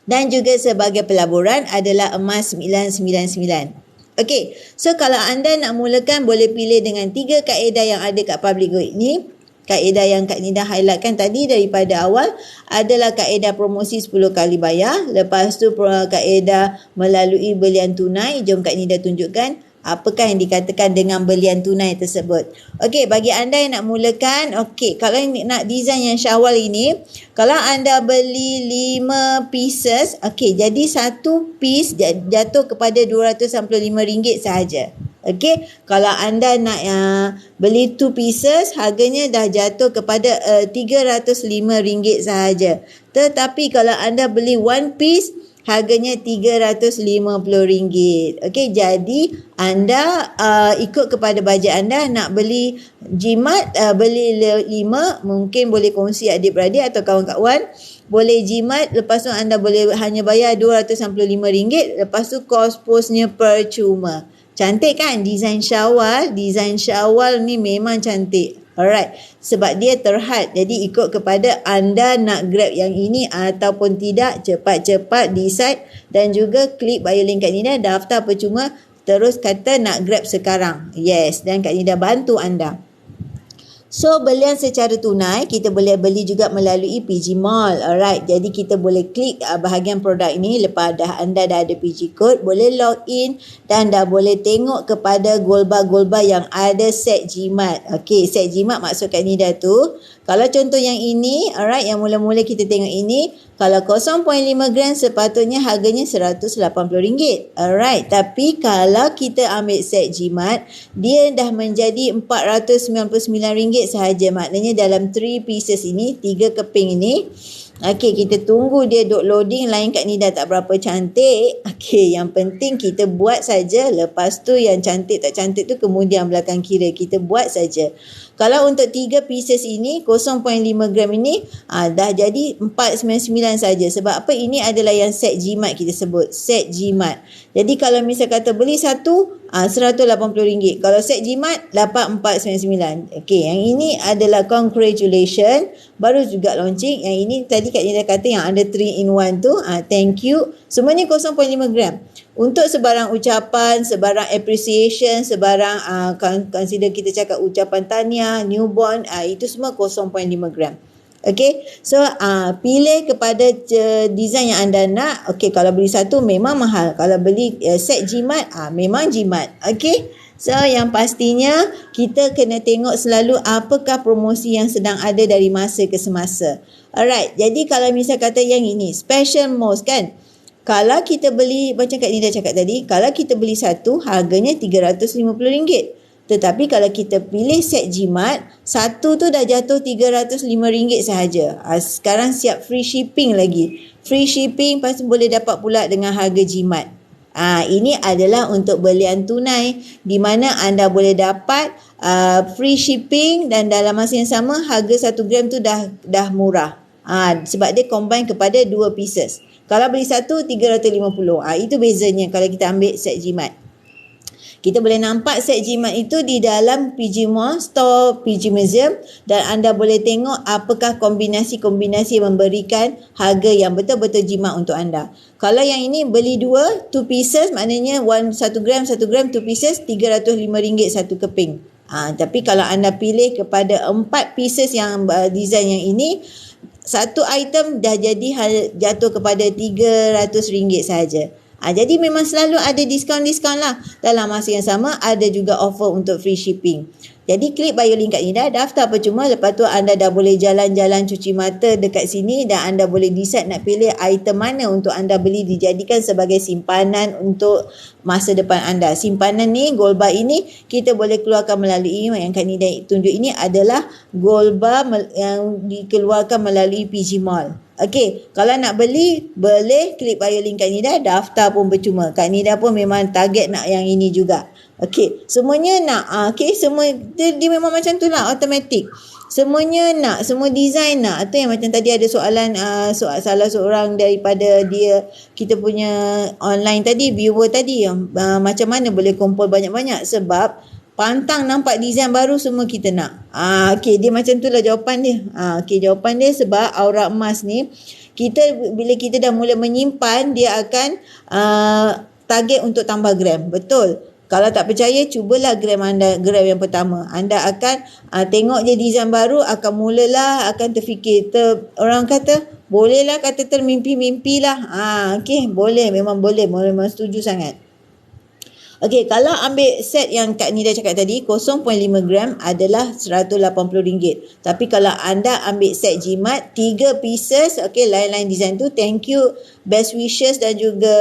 dan juga sebagai pelaburan adalah emas 999. Okay, so kalau anda nak mulakan boleh pilih dengan 3 kaedah yang ada kat public gold ini. Kaedah yang Kak Nida highlightkan tadi daripada awal adalah kaedah promosi 10 kali bayar. Lepas tu kaedah melalui belian tunai. Jom Kak Nida tunjukkan apakah yang dikatakan dengan belian tunai tersebut. Okey, bagi anda yang nak mulakan, okey, kalau nak design yang Syawal ini, kalau anda beli 5 pieces, okey, jadi satu piece jatuh kepada RM265 sahaja. Okey, kalau anda nak beli 2 pieces, harganya dah jatuh kepada RM305 sahaja. Tetapi kalau anda beli 1 piece, harganya RM350. Okey, jadi anda ikut kepada bajet anda nak beli jimat, beli 5, mungkin boleh kongsi adik-beradik atau kawan-kawan. Boleh jimat, lepas tu anda boleh hanya bayar RM265, lepas tu kos posnya percuma. Cantik kan desain syawal? Desain syawal ni memang cantik. Alright, sebab dia terhad. Jadi ikut kepada anda nak grab yang ini ataupun tidak, cepat-cepat decide dan juga klik bio link kat Nida, daftar percuma, terus kata nak grab sekarang. Yes, dan Kak Nida bantu anda. So, belian secara tunai, kita boleh beli juga melalui PG Mall. Alright, jadi kita boleh klik bahagian produk ini. Lepas anda dah ada PG Code, boleh log in dan dah boleh tengok kepada gold bar yang ada set jimat. Okey, set jimat maksud Kak Nida tu, kalau contoh yang ini, alright, yang mula-mula kita tengok ini, kalau 0.5 gram sepatutnya harganya RM180. Alright, tapi kalau kita ambil set jimat, dia dah menjadi RM499 sahaja. Maknanya dalam 3 pieces ini, 3 keping ini, okey, kita tunggu dia duk loading. Lain Kak Nida tak berapa cantik. Okey, yang penting kita buat saja. Lepas tu yang cantik tak cantik tu kemudian belakang kira. Kita buat saja. Kalau untuk 3 pieces ini, 0.5 gram ini, dah jadi RM499 saja. Sebab apa? Ini adalah yang set jimat kita sebut. Set jimat. Jadi kalau misal kata beli satu, RM180. Kalau set jimat, dapat RM499. Okey, yang ini adalah congratulations. Baru juga launching. Yang ini tadi Kak Nida kata yang ada 3 in 1 tu. Thank you. Semuanya 0.5 gram. Untuk sebarang ucapan, sebarang appreciation, sebarang consider kita cakap ucapan tahniah, newborn, itu semua 0.5 gram. Okay, so pilih kepada design yang anda nak. Okay, kalau beli satu memang mahal. Kalau beli set jimat, memang jimat. Okay, so yang pastinya kita kena tengok selalu apakah promosi yang sedang ada dari masa ke semasa. Alright, jadi kalau misal kata yang ini, special most kan. Kalau kita beli, macam Kak Nida cakap tadi, kalau kita beli satu, harganya RM350. Tetapi kalau kita pilih set jimat, satu tu dah jatuh RM305 sahaja. Sekarang siap free shipping lagi. Free shipping, lepas tu boleh dapat pula dengan harga jimat. Ini adalah untuk belian tunai, di mana anda boleh dapat free shipping dan dalam masa yang sama, harga 1 gram tu dah murah. Sebab dia combine kepada 2 pieces. Kalau beli satu, RM350. Itu bezanya kalau kita ambil set jimat. Kita boleh nampak set jimat itu di dalam PG Mall, store PG Museum, dan anda boleh tengok apakah kombinasi-kombinasi yang memberikan harga yang betul-betul jimat untuk anda. Kalau yang ini beli 2 pieces, maknanya 1 gram, 2 pieces, RM305 satu keping. Tapi kalau anda pilih kepada 4 pieces yang design yang ini, satu item dah jadi jatuh kepada RM300 sahaja. Jadi memang selalu ada diskaun-diskaun lah. Dalam masa yang sama ada juga offer untuk free shipping. Jadi klik bio link kat Nida, daftar percuma, lepas tu anda dah boleh jalan-jalan cuci mata dekat sini dan anda boleh decide nak pilih item mana untuk anda beli dijadikan sebagai simpanan untuk masa depan anda. Simpanan ni, gold bar ini kita boleh keluarkan melalui, yang Kak Nida tunjuk ini adalah gold bar yang dikeluarkan melalui PG Mall. Okey, kalau nak beli, boleh klik bio link Kak Nida, daftar pun percuma. Kak Nida pun memang target nak yang ini juga. Okey, semuanya nak. Okey, semua dia memang macam tu lah, automatik. Semuanya nak, semua design nak. Itu yang macam tadi ada soalan salah seorang daripada kita punya online tadi, viewer tadi, macam mana boleh kumpul banyak-banyak, sebab pantang nampak design baru semua kita nak. Okey, dia macam tu lah jawapan dia. Okey, jawapan dia sebab aura emas ni, bila kita dah mula menyimpan, dia akan target untuk tambah gram. Betul. Kalau tak percaya, cubalah gram yang pertama. Anda akan tengok je design baru, akan terfikir. Orang kata, bolehlah kata termimpi-mimpi lah. Okey, boleh, memang boleh. Memang setuju sangat. Okey, kalau ambil set yang Kak Nida cakap tadi, 0.5 gram adalah RM180. Tapi kalau anda ambil set jimat, 3 pieces, okey, lain-lain design tu, thank you, best wishes dan juga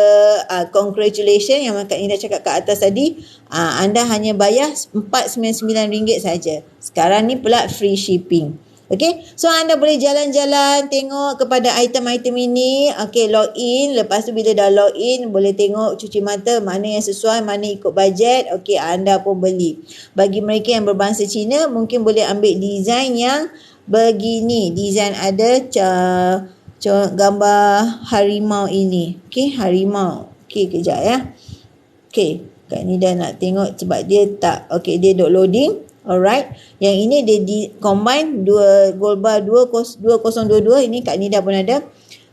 congratulations yang Kak Nida cakap kat atas tadi, anda hanya bayar RM499 saja. Sekarang ni pula free shipping. Okay, so anda boleh jalan-jalan tengok kepada item-item ini. Okay, log in. Lepas tu bila dah log in, boleh tengok cuci mata mana yang sesuai, mana ikut bajet. Okay, anda pun beli. Bagi mereka yang berbangsa Cina, mungkin boleh ambil design yang begini. Design ada gambar harimau ini. Okay, harimau. Okay, kejap ya. Okay, Kak Nida nak tengok sebab dia tak. Okay, dia duk loading. Alright. Yang ini dia combine dua gold bar 2022. Ini Kak Nida pun ada.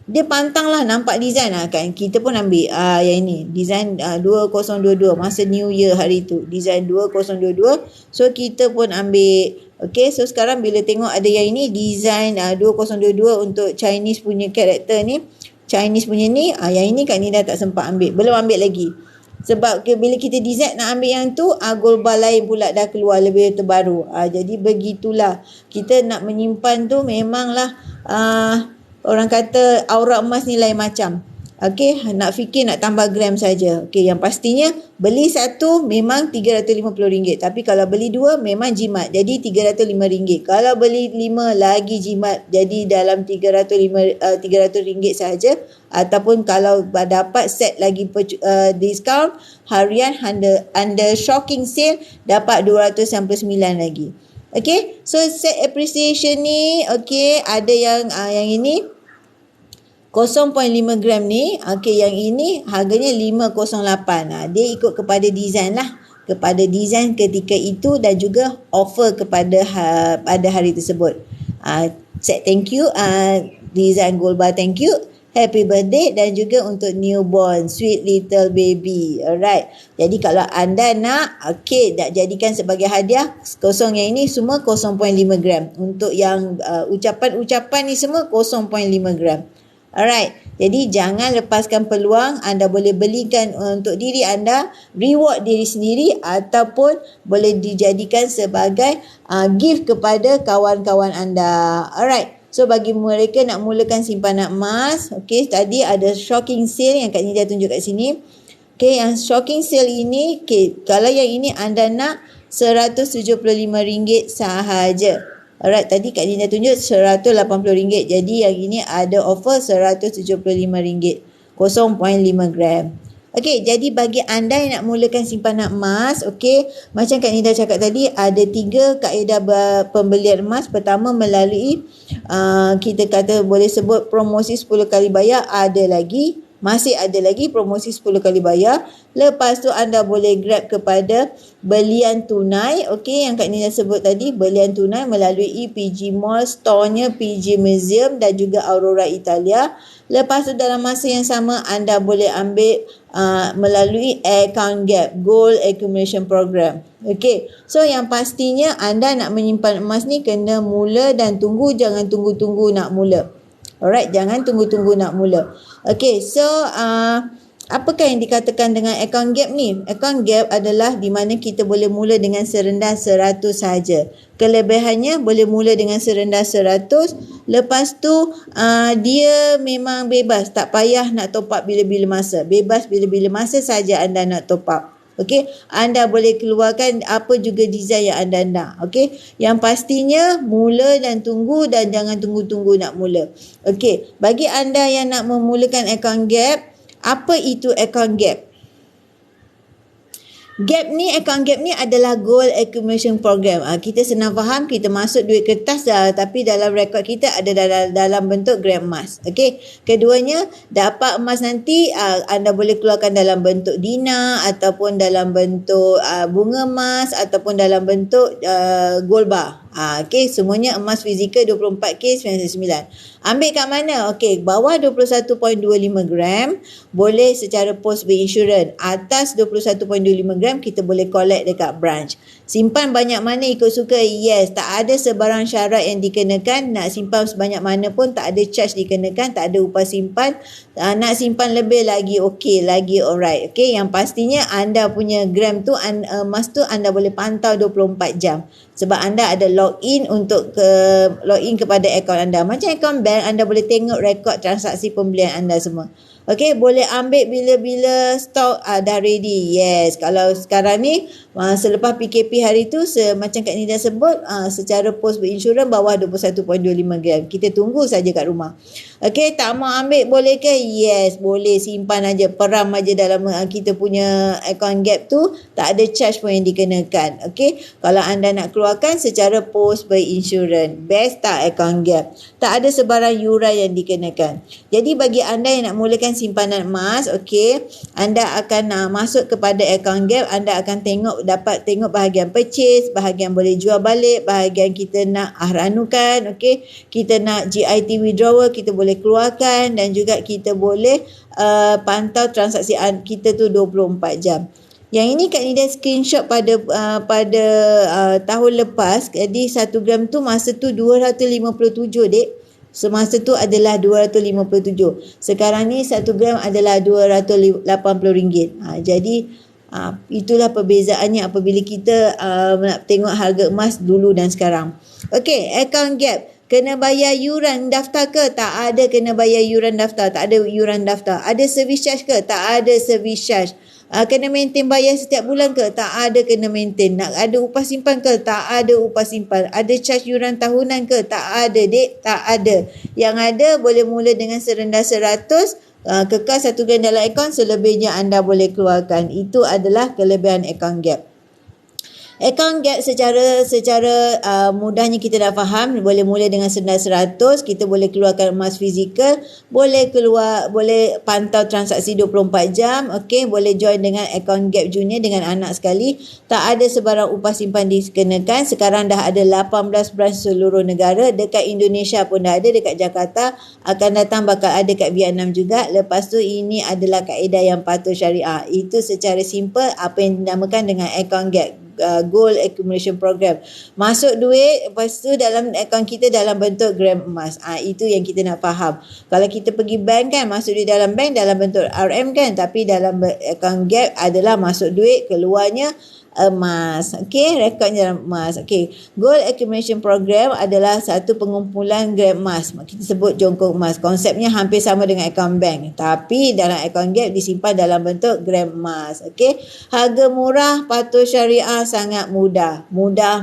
Dia pantang lah nampak design lah kan. Kita pun ambil yang ini. Design 2022. Masa New Year hari tu. Design 2022. So kita pun ambil. Okay. So sekarang bila tengok ada yang ini. Design 2022 untuk Chinese punya karakter ni. Chinese punya ni. Yang ini Kak Nida tak sempat ambil. Belum ambil lagi. Sebab bila kita design nak ambil yang tu, gold bar lain pula dah keluar lebih terbaru. Jadi begitulah. Kita nak menyimpan tu memanglah orang kata aurat emas ni lain macam. Okey, nak fikir nak tambah gram saja. Okey, yang pastinya beli satu memang RM350. Tapi kalau beli dua memang jimat. Jadi RM305. Kalau beli 5 lagi jimat. Jadi dalam RM300 sahaja. Ataupun kalau dapat set lagi diskaun harian under shocking sale dapat RM299 lagi. Okey, so set appreciation ni okey, ada yang ini 0.5 gram ni. Okey, yang ini harganya 508. Dia ikut kepada design lah. Kepada design ketika itu dan juga offer kepada pada hari tersebut. Set thank you. Design gold bar thank you. Happy birthday dan juga untuk newborn, sweet little baby. Alright. Jadi kalau anda nak, okey, nak jadikan sebagai hadiah, kosong yang ini semua 0.5 gram. Untuk yang ucapan-ucapan ni semua 0.5 gram. Alright. Jadi jangan lepaskan peluang. Anda boleh belikan untuk diri anda, reward diri sendiri ataupun boleh dijadikan sebagai gift kepada kawan-kawan anda. Alright. So bagi mereka nak mulakan simpanan emas, okey, tadi ada shocking sale yang Kak Nida tunjuk kat sini. Okey, yang shocking sale ini, okey, kalau yang ini anda nak RM175 sahaja. Alright, tadi Kak Nida tunjuk RM180. Jadi yang ini ada offer RM175. 0.5 gram. Okey, jadi bagi anda yang nak mulakan simpanan emas, okey, macam Kak Nida cakap tadi, ada 3 kaedah pembelian emas. Pertama melalui kita kata boleh sebut promosi 10 kali bayar, masih ada lagi promosi 10 kali bayar. Lepas tu anda boleh grab kepada belian tunai. Okey, yang Kak Nida sebut tadi, belian tunai melalui PG Mall, store-nya PG Museum dan juga Aurora Italia. Lepas tu dalam masa yang sama anda boleh ambil melalui account gap, Gold Accumulation Program. Okey, so yang pastinya anda nak menyimpan emas ni kena mula dan tunggu, jangan tunggu-tunggu nak mula. Alright, jangan tunggu-tunggu nak mula. Okay, so apakah yang dikatakan dengan account gap ni? Account gap adalah di mana kita boleh mula dengan serendah 100 sahaja. Kelebihannya boleh mula dengan serendah 100. Lepas tu dia memang bebas, tak payah nak top up bila-bila masa. Bebas bila-bila masa saja anda nak top up. Okey, anda boleh keluarkan apa juga design yang anda nak. Okey, yang pastinya mula dan tunggu dan jangan tunggu-tunggu nak mula. Okey, bagi anda yang nak memulakan account gap, apa itu account gap? Account gap ni adalah Gold Accumulation Program. Kita senang faham, kita masuk duit kertas tapi dalam rekod kita ada dalam bentuk gram emas. Okey. Keduanya, dapat emas nanti anda boleh keluarkan dalam bentuk dinar ataupun dalam bentuk bunga emas ataupun dalam bentuk gold bar. Okey, semuanya emas fizikal 24K99. Ambil kat mana? Okey, bawah 21.25 gram boleh secara post insurance. Atas 21.25 gram kita boleh collect dekat branch. Simpan banyak mana ikut suka. Yes, tak ada sebarang syarat yang dikenakan. Nak simpan sebanyak mana pun tak ada charge dikenakan, tak ada upah simpan. Nak simpan lebih lagi okey, lagi alright. Okey, yang pastinya anda punya gram tu emas tu anda boleh pantau 24 jam. Sebab anda ada login untuk login kepada akaun anda. Macam akaun bank, anda boleh tengok rekod transaksi pembelian anda semua. Okey, boleh ambil bila-bila stok dah ready. Yes, kalau sekarang ni selepas PKP hari tu macam Kak Nida sebut secara pos berinsurans bawah 21.25 gram. Kita tunggu saja kat rumah. Okey, tak mau ambil boleh ke? Yes, boleh, simpan aja, peram aja dalam kita punya account gap tu, tak ada charge pun yang dikenakan. Okey, kalau anda nak keluarkan secara pos berinsurans, best tak account gap? Tak ada sebarang yuran yang dikenakan. Jadi bagi anda yang nak mulakan simpanan emas, okey, anda akan masuk kepada account gap, anda akan dapat tengok bahagian purchase, bahagian boleh jual balik, bahagian kita nak ahranukan, okey, kita nak GIT withdrawal, kita boleh keluarkan, dan juga kita boleh pantau transaksi kita tu 24 jam. Yang ini Kak Nida screenshot pada tahun lepas. Jadi 1 gram tu masa tu 257 dek. Semasa tu adalah 257. Sekarang ni 1 gram adalah RM280. Jadi itulah perbezaannya apabila kita nak tengok harga emas dulu dan sekarang. Okey, account gap. Kena bayar yuran daftar ke? Tak ada kena bayar yuran daftar. Tak ada yuran daftar. Ada service charge ke? Tak ada service charge. Kena maintain bayar setiap bulan ke? Tak ada kena maintain. Nak ada upah simpan ke? Tak ada upah simpan. Ada charge yuran tahunan ke? Tak ada dek, tak ada. Yang ada boleh mula dengan serendah 100, kekal 1 gram dalam akaun, selebihnya anda boleh keluarkan. Itu adalah kelebihan account gap. Account gap secara mudahnya kita dah faham, boleh mula dengan serendah 100, kita boleh keluarkan emas fizikal, boleh pantau transaksi 24 jam, okey, boleh join dengan account gap junior dengan anak sekali, tak ada sebarang upah simpan dikenakan. Sekarang dah ada 18 branch seluruh negara, dekat Indonesia pun dah ada, dekat Jakarta, akan datang bakal ada kat Vietnam juga. Lepas tu ini adalah kaedah yang patuh syariah. Itu secara simple apa yang dinamakan dengan account gap. Gold accumulation program. Masuk duit, lepas tu dalam akaun kita dalam bentuk gram emas. Itu yang kita nak faham. Kalau kita pergi bank kan, masuk duit dalam bank dalam bentuk RM kan, tapi dalam akaun gap adalah masuk duit, keluarnya emas. Okey, rekodnya dalam emas. Okey, gold accumulation program adalah satu pengumpulan gram emas. Kita sebut jongkok emas. Konsepnya hampir sama dengan akaun bank, tapi dalam akaun gap disimpan dalam bentuk gram emas. Okey, harga murah, patuh syariah, sangat mudah,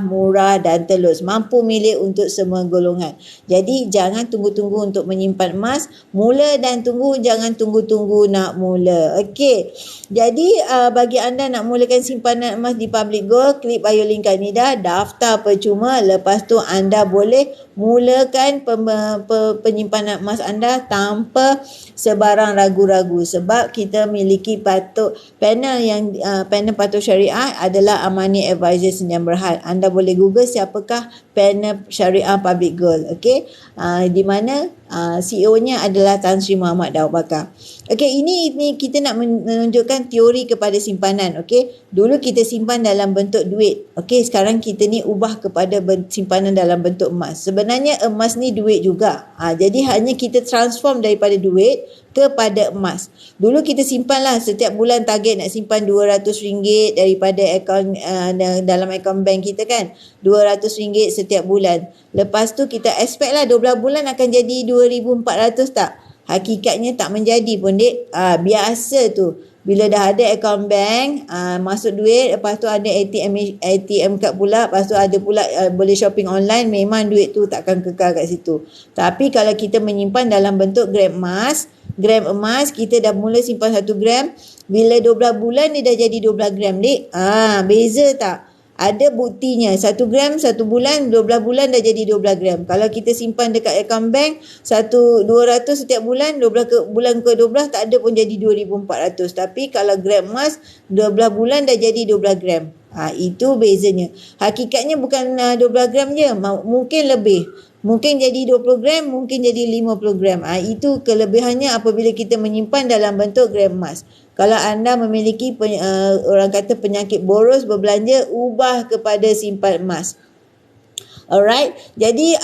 murah dan telus, mampu milik untuk semua golongan. Jadi jangan tunggu-tunggu untuk menyimpan emas, mula dan tunggu, jangan tunggu-tunggu nak mula. Okey, jadi bagi anda nak mulakan simpanan emas di Public Gold, klik bio link Kak Nida, daftar percuma. Lepas tu anda boleh mulakan penyimpanan emas anda tanpa sebarang ragu-ragu, sebab kita miliki panel patuh syariah adalah Amani Advisors Sdn Bhd. Anda boleh google siapakah panel syariah Public Gold, okey, di mana CEO-nya adalah Tan Sri Muhammad Daud Bakar. Okey, ini kita nak menunjukkan teori kepada simpanan. Okey, dulu kita simpan dalam bentuk duit. Okey, sekarang kita ni ubah kepada simpanan dalam bentuk emas. Sebenarnya emas ni duit juga. Jadi hanya kita transform daripada duit kepada emas. Dulu kita simpanlah setiap bulan, target nak simpan RM200 daripada akaun dalam akaun bank kita kan. RM200 setiap bulan. Lepas tu kita expect lah 12 bulan akan jadi RM2,400 tak? Hakikatnya tak menjadi pun dek. Biasa tu. Bila dah ada akaun bank, masuk duit, lepas tu ada ATM card pula, lepas tu ada pula boleh shopping online, memang duit tu takkan kekal kat situ. Tapi kalau kita menyimpan dalam bentuk gram emas, kita dah mula simpan 1 gram, bila 12 bulan dia dah jadi 12 gram dek. Beza tak? Ada buktinya. 1 gram 1 bulan, 12 bulan dah jadi 12 gram. Kalau kita simpan dekat akaun bank 200 setiap bulan, bulan ke-12 tak ada pun jadi 2,400. Tapi kalau gram emas 12 bulan dah jadi 12 gram. Itu bezanya. Hakikatnya bukan 12 gram je, mungkin lebih. Mungkin jadi 20 gram, mungkin jadi 50 gram. Itu kelebihannya apabila kita menyimpan dalam bentuk gram emas. Kalau anda memiliki orang kata penyakit boros berbelanja, ubah kepada simpan emas. Alright, jadi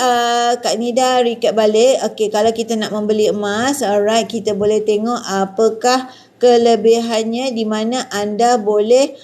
Kak Nida recap balik. Okey, kalau kita nak membeli emas, alright, kita boleh tengok apakah kelebihannya, di mana anda boleh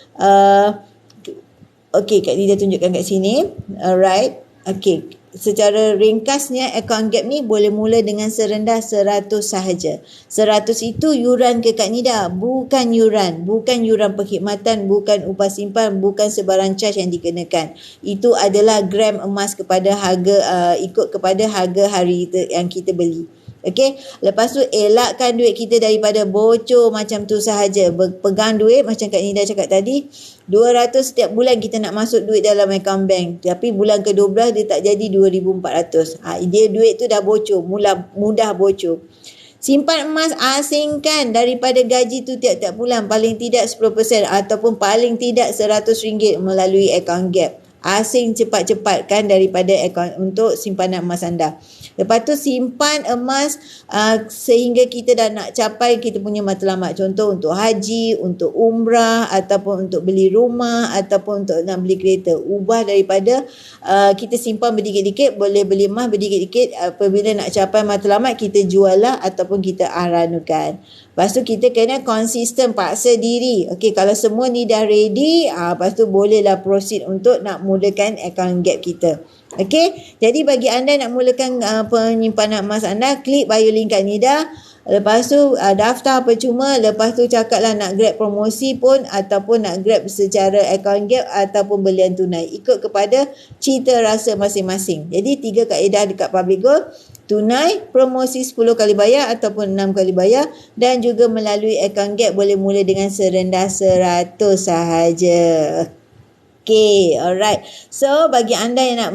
okey, Kak Nida tunjukkan kat sini. Alright. Okey, secara ringkasnya account gap ni boleh mula dengan serendah 100 sahaja. 100 itu yuran ke Kak Nida, bukan yuran perkhidmatan, bukan upah simpan, bukan sebarang charge yang dikenakan. Itu adalah gram emas kepada harga ikut kepada harga hari yang kita beli. Okey, lepas tu elakkan duit kita daripada bocor macam tu sahaja. Pegang duit macam Kak Nida cakap tadi, 200 setiap bulan kita nak masuk duit dalam account bank. Tapi bulan ke-12 dia tak jadi 2,400. Dia duit tu dah bocor, mudah bocor. Simpan emas, asingkan daripada gaji tu tiap-tiap bulan paling tidak 10% ataupun paling tidak RM100 melalui account gap. Asing cepat-cepatkan daripada akaun untuk simpanan emas anda. Lepas tu simpan emas sehingga kita dah nak capai kita punya matlamat. Contoh untuk haji, untuk umrah ataupun untuk beli rumah ataupun untuk nak beli kereta. Ubah daripada kita simpan berdikit-dikit, boleh beli emas berdikit-dikit, apabila nak capai matlamat kita jual lah ataupun kita aranukan. Lepas tu kita kena konsisten, paksa diri. Okey, kalau semua ni dah ready, lepas tu bolehlah proceed untuk nak mulakan account gap kita. Okey, jadi bagi anda nak mulakan penyimpanan emas anda, klik bio link Kak Nida. Lepas tu daftar percuma, lepas tu cakaplah nak grab promosi pun ataupun nak grab secara account gap ataupun belian tunai. Ikut kepada cita rasa masing-masing. Jadi 3 kaedah dekat Public Gold. Tunai, promosi 10 kali bayar ataupun 6 kali bayar, dan juga melalui account gap boleh mula dengan serendah 100 sahaja. Okay, alright. So, bagi anda yang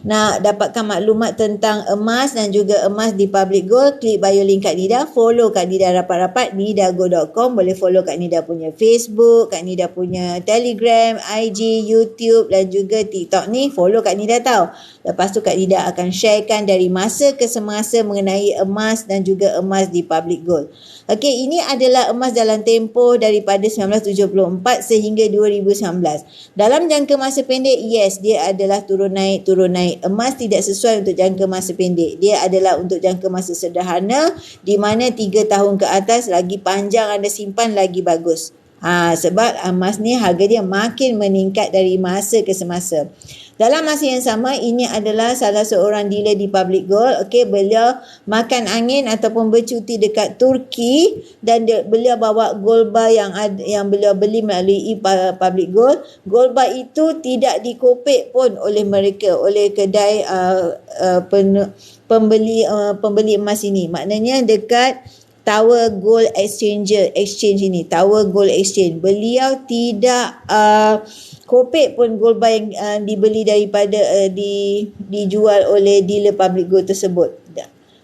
nak dapatkan maklumat tentang emas dan juga emas di Public Gold, klik bio link Kak Nida, follow Kak Nida rapat-rapat, nidago.com, boleh follow Kak Nida punya Facebook, Kak Nida punya Telegram, IG, YouTube dan juga TikTok ni, follow Kak Nida tau. Lepas tu Kak Nida akan sharekan dari masa ke semasa mengenai emas dan juga emas di Public Gold. Okey, ini adalah emas dalam tempoh daripada 1974 sehingga 2019. Dalam jangka masa pendek, yes, dia adalah turun naik. Emas tidak sesuai untuk jangka masa pendek. Dia adalah untuk jangka masa sederhana, di mana 3 tahun ke atas, lagi panjang anda simpan lagi bagus. Sebab emas ni harga dia makin meningkat dari masa ke semasa. Dalam masa yang sama, ini adalah salah seorang dealer di Public Gold. Okey, beliau makan angin ataupun bercuti dekat Turki dan beliau bawa gold bar yang beliau beli melalui Public Gold. Gold bar itu tidak dikopek pun oleh mereka, oleh kedai pembeli emas ini. Maknanya dekat Tower Gold Exchange ini, Tower Gold Exchange, beliau tidak kopek pun gold bar yang dibeli daripada dijual oleh dealer Public Gold tersebut.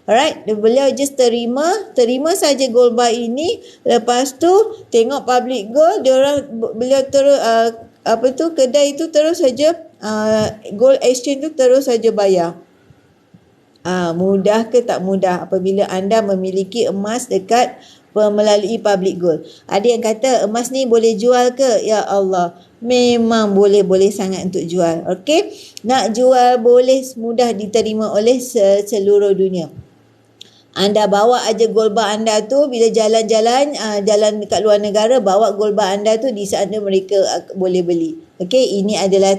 Alright, beliau just terima saja gold bar ini. Lepas tu tengok Public Gold, beliau terus kedai itu terus saja Gold Exchange tu terus saja bayar. Mudah ke tak mudah apabila anda memiliki emas dekat melalui Public Gold. Ada yang kata emas ni boleh jual ke? Ya Allah, memang boleh sangat untuk jual. Okey, nak jual boleh, mudah diterima oleh seluruh dunia. Anda bawa aja gold bar anda tu, bila jalan-jalan dekat luar negara, bawa gold bar anda tu, di sana mereka boleh beli. Okey, ini adalah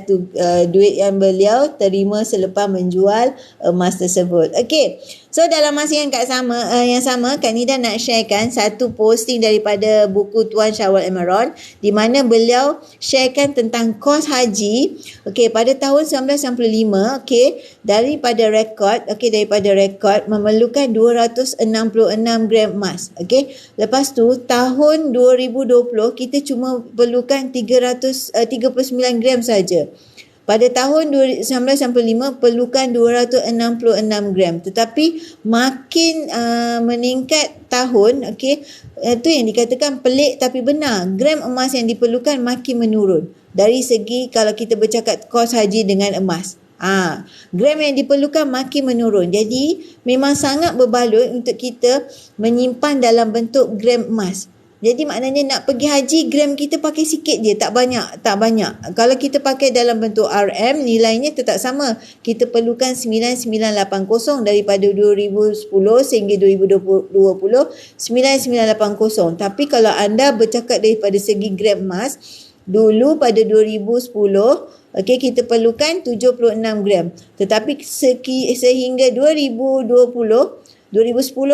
duit yang beliau terima selepas menjual emas tersebut. Okey, so dalam masa yang sama, Kak Nida nak sharekan satu posting daripada buku Tuan Syawal Emiron, di mana beliau sharekan tentang kos haji. Okey, pada tahun 1995, okey, daripada rekod memerlukan 266 gram emas. Okey, lepas tu tahun 2020 kita cuma perlukan 39 gram saja. Pada tahun 1995 perlukan 266 gram. Tetapi makin meningkat tahun, okey, itu yang dikatakan pelik tapi benar. Gram emas yang diperlukan makin menurun. Dari segi kalau kita bercakap kos haji dengan emas. Gram yang diperlukan makin menurun. Jadi memang sangat berbaloi untuk kita menyimpan dalam bentuk gram emas. Jadi maknanya nak pergi haji, gram kita pakai sikit je, tak banyak. Kalau kita pakai dalam bentuk RM, nilainya tetap sama. Kita perlukan 9980 daripada 2010 sehingga 2020, 9980. Tapi kalau anda bercakap daripada segi gram emas, dulu pada 2010, okey, kita perlukan 76 gram. Tetapi sehingga 2010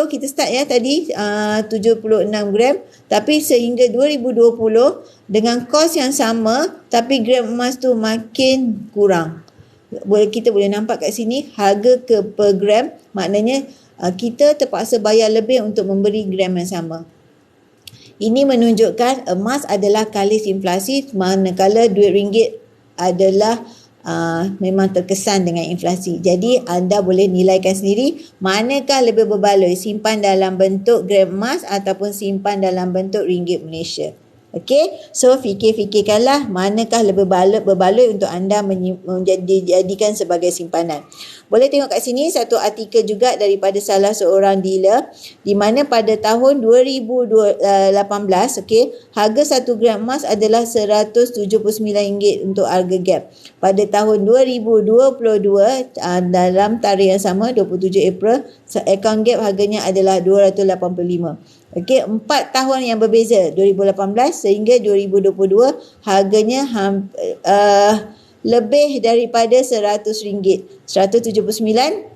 kita start ya tadi 76 gram, tapi sehingga 2020 dengan kos yang sama tapi gram emas tu makin kurang. Kita boleh nampak kat sini harga per gram, maknanya kita terpaksa bayar lebih untuk memberi gram yang sama. Ini menunjukkan emas adalah kalis inflasi, manakala duit ringgit adalah memang terkesan dengan inflasi. Jadi anda boleh nilaikan sendiri manakah lebih berbaloi, simpan dalam bentuk gram emas ataupun simpan dalam bentuk ringgit Malaysia. Okey, so fikir-fikirkanlah manakah lebih berbaloi untuk anda menjadikan sebagai simpanan. Boleh tengok kat sini satu artikel juga daripada salah seorang dealer di mana pada tahun 2018, okey, harga 1 gram emas adalah RM179 untuk harga gap. Pada tahun 2022 dalam tarikh yang sama 27 April, akaun gap harganya adalah RM285. Okey, 4 tahun yang berbeza, 2018 sehingga 2022 harganya lebih daripada RM100. 179,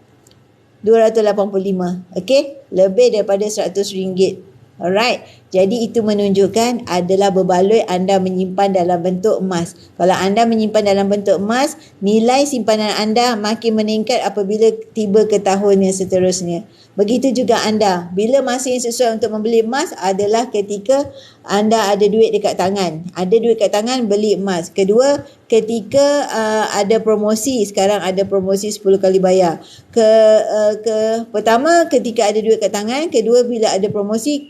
285. Okey, lebih daripada RM100. Alright, jadi itu menunjukkan adalah berbaloi anda menyimpan dalam bentuk emas. Kalau anda menyimpan dalam bentuk emas, nilai simpanan anda makin meningkat apabila tiba ke tahun yang seterusnya. Begitu juga anda, bila masa yang sesuai untuk membeli emas adalah ketika anda ada duit dekat tangan. Ada duit kat tangan, beli emas. Kedua, ketika ada promosi, sekarang ada promosi 10 kali bayar. Pertama, ketika ada duit kat tangan. Kedua, bila ada promosi.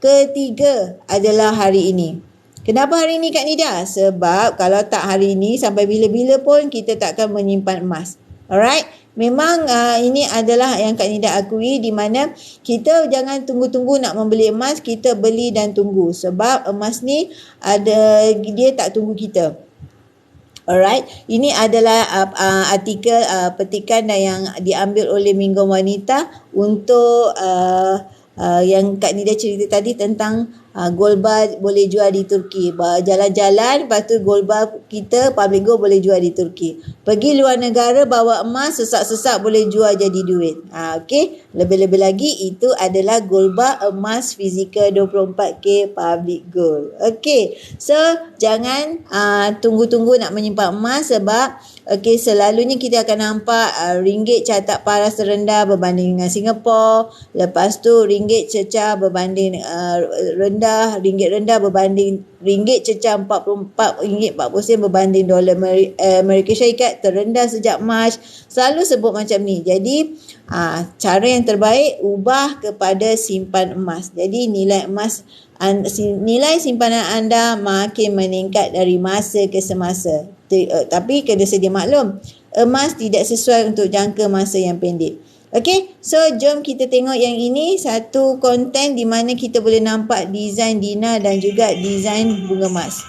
Ketiga adalah hari ini. Kenapa hari ini Kak Nida? Sebab kalau tak hari ini, sampai bila-bila pun kita takkan menyimpan emas. Alright? Memang ini adalah yang Kak Nida akui, di mana kita jangan tunggu-tunggu nak membeli emas, kita beli dan tunggu. Sebab emas ni dia tak tunggu kita. Alright, ini adalah artikel petikan yang diambil oleh Minggu Wanita untuk yang Kak Nida cerita tadi tentang gold bar boleh jual di Turki. Jalan-jalan, lepas tu gold bar kita, public gold boleh jual di Turki. Pergi luar negara bawa emas, sesak-sesak boleh jual jadi duit. Okey, lebih-lebih lagi itu adalah gold bar emas fizikal 24K public gold. Okey, so jangan tunggu-tunggu nak menyimpan emas sebab selalunya kita akan nampak ringgit catat paras terendah berbanding dengan Singapura. Lepas tu ringgit cecah berbanding ringgit rendah berbanding ringgit cecah RM44.40 berbanding dolar Amerika Syarikat terendah sejak Mac. Selalu sebut macam ni. Jadi cara yang terbaik ubah kepada simpan emas. Jadi nilai simpanan anda makin meningkat dari masa ke semasa. Tapi kena sedia maklum, emas tidak sesuai untuk jangka masa yang pendek. Okey, so jom kita tengok yang ini, satu konten di mana kita boleh nampak desain dinar dan juga desain bunga emas.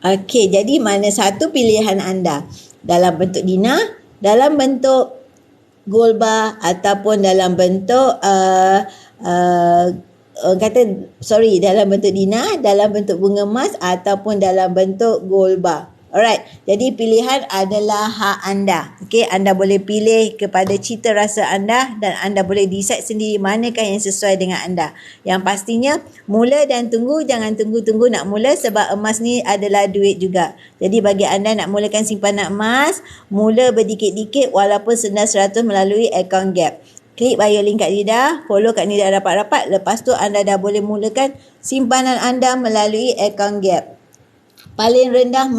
Okey, jadi mana satu pilihan anda? Dalam bentuk dinar, dalam bentuk gold bar ataupun dalam bentuk dalam bentuk dinar, dalam bentuk bunga emas ataupun dalam bentuk gold bar. Alright, jadi pilihan adalah hak anda. Okey, anda boleh pilih kepada cita rasa anda dan anda boleh decide sendiri manakah yang sesuai dengan anda. Yang pastinya, mula dan tunggu, jangan tunggu-tunggu nak mula sebab emas ni adalah duit juga. Jadi bagi anda nak mulakan simpanan emas, mula berdikit-dikit walaupun senda 100 melalui akaun gap. Klik bio link Kak Nida, follow Kak Nida rapat-rapat. Lepas tu anda dah boleh mulakan simpanan anda melalui akaun gap. Paling rendah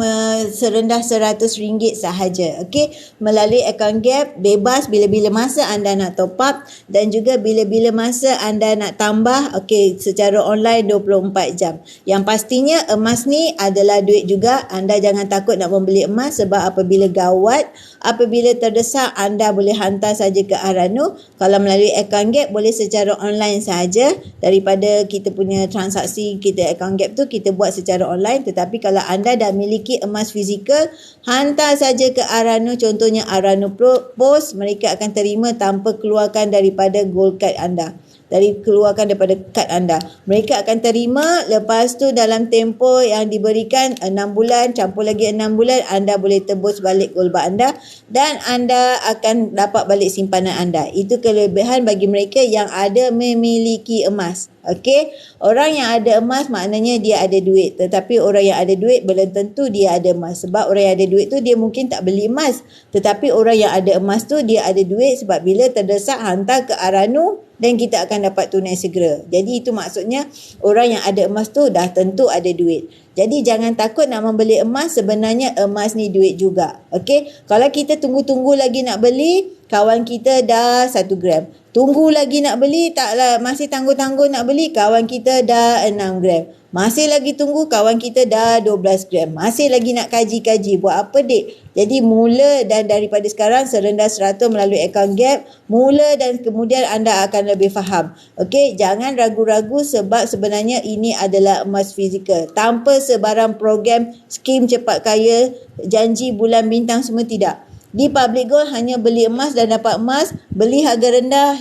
serendah RM100 sahaja. Okey, melalui akaun gap bebas bila-bila masa anda nak top up dan juga bila-bila masa anda nak tambah secara online 24 jam. Yang pastinya emas ni adalah duit juga. Anda jangan takut nak membeli emas sebab apabila gawat, apabila terdesak, anda boleh hantar saja ke Arano. Kalau melalui akaun gap boleh secara online sahaja. Daripada kita punya transaksi kita akaun gap tu kita buat secara online, tetapi kalau anda dan miliki emas fizikal, hantar saja ke Arano, contohnya Arano Post, mereka akan terima tanpa keluarkan daripada gold card anda. Keluarkan daripada kad anda. Mereka akan terima, lepas tu dalam tempoh yang diberikan 6 bulan, campur lagi 6 bulan, anda boleh tebus balik gold bar anda dan anda akan dapat balik simpanan anda. Itu kelebihan bagi mereka yang ada memiliki emas. Okey, orang yang ada emas maknanya dia ada duit, tetapi orang yang ada duit belum tentu dia ada emas. Sebab orang yang ada duit tu dia mungkin tak beli emas, tetapi orang yang ada emas tu dia ada duit sebab bila terdesak hantar ke Arano dan kita akan dapat tunai segera. Jadi itu maksudnya orang yang ada emas tu dah tentu ada duit. Jadi jangan takut nak membeli emas, sebenarnya emas ni duit juga. Okey, kalau kita tunggu-tunggu lagi nak beli, kawan kita dah 1 gram. Tunggu lagi nak beli, taklah, masih tangguh-tangguh nak beli, kawan kita dah 6 gram. Masih lagi tunggu, kawan kita dah 12 gram. Masih lagi nak kaji-kaji. Buat apa, dek? Jadi mula dan daripada sekarang serendah 100 melalui account gap. Mula dan kemudian anda akan lebih faham. Okey, jangan ragu-ragu sebab sebenarnya ini adalah emas fizikal. Tanpa sebarang program, skim cepat kaya, janji bulan bintang semua, tidak. Di Public Gold hanya beli emas dan dapat emas, beli harga rendah,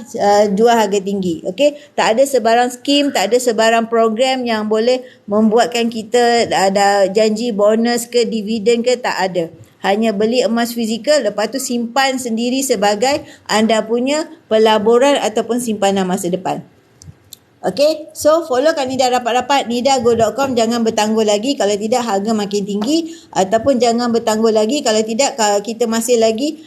jual harga tinggi. Okey, tak ada sebarang skim, tak ada sebarang program yang boleh membuatkan kita ada janji bonus ke dividen ke, tak ada. Hanya beli emas fizikal, lepas tu simpan sendiri sebagai anda punya pelaburan ataupun simpanan masa depan. Okay, so follow Kak Nida rapat-rapat, nidago.com. Jangan bertangguh lagi, kalau tidak harga makin tinggi, ataupun jangan bertangguh lagi, kalau tidak kita masih lagi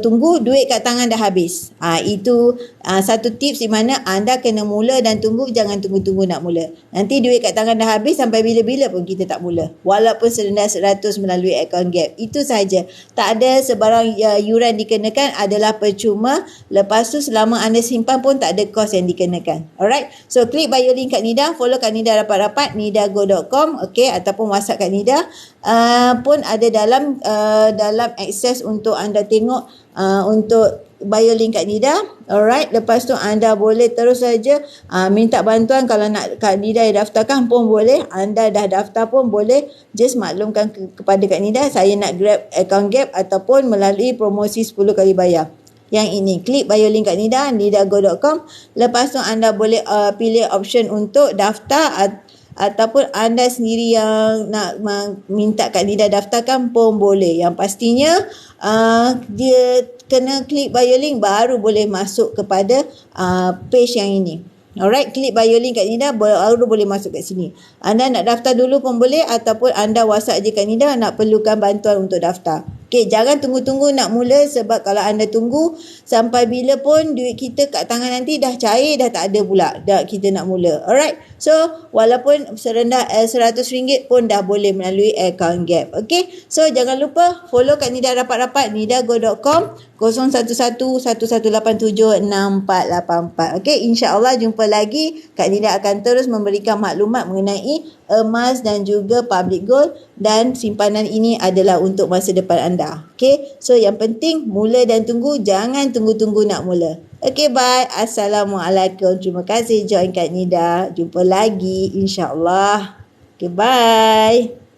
tunggu duit kat tangan dah habis. Itu satu tips di mana anda kena mula dan tunggu, jangan tunggu-tunggu nak mula. Nanti duit kat tangan dah habis sampai bila-bila pun kita tak mula. Walaupun serendah 100 melalui account gap. Itu sahaja. Tak ada sebarang yuran dikenakan, adalah percuma. Lepas tu selama anda simpan pun tak ada kos yang dikenakan. Alright. So klik bio link Kak Nida, follow Kak Nida rapat-rapat, nidago.com, okay, ataupun WhatsApp Kak Nida pun ada dalam akses untuk anda tengok untuk bio link Kak Nida. Alright, lepas tu anda boleh terus saja minta bantuan. Kalau nak Kak Nida daftarkan pun boleh, anda dah daftar pun boleh. Just maklumkan kepada Kak Nida, saya nak grab account gap ataupun melalui promosi 10 kali bayar. Yang ini, klik bio link Kak Nida, nidago.com. Lepas tu anda boleh pilih option untuk daftar ataupun anda sendiri yang nak minta Kak Nida daftarkan pun boleh. Yang pastinya dia kena klik bio link baru boleh masuk kepada page yang ini. Alright, klik bio link Kak Nida baru boleh masuk kat sini. Anda nak daftar dulu pun boleh, ataupun anda WhatsApp je Kak Nida nak perlukan bantuan untuk daftar. Okay, jangan tunggu-tunggu nak mula, sebab kalau anda tunggu sampai bila pun duit kita kat tangan nanti dah cair, dah tak ada pula dah kita nak mula. Alright, so walaupun serendah RM100 pun dah boleh melalui account gap. Okay, so jangan lupa follow Kak Nida rapat-rapat, nidago.com 0111876484. Okay, insyaAllah jumpa lagi. Kak Nida akan terus memberikan maklumat mengenai emas dan juga public gold, dan simpanan ini adalah untuk masa depan anda. Okay, so yang penting mula dan tunggu, jangan tunggu-tunggu nak mula. Okay, bye. Assalamualaikum. Terima kasih join Kak Nida. Jumpa lagi insyaAllah. Okay, bye.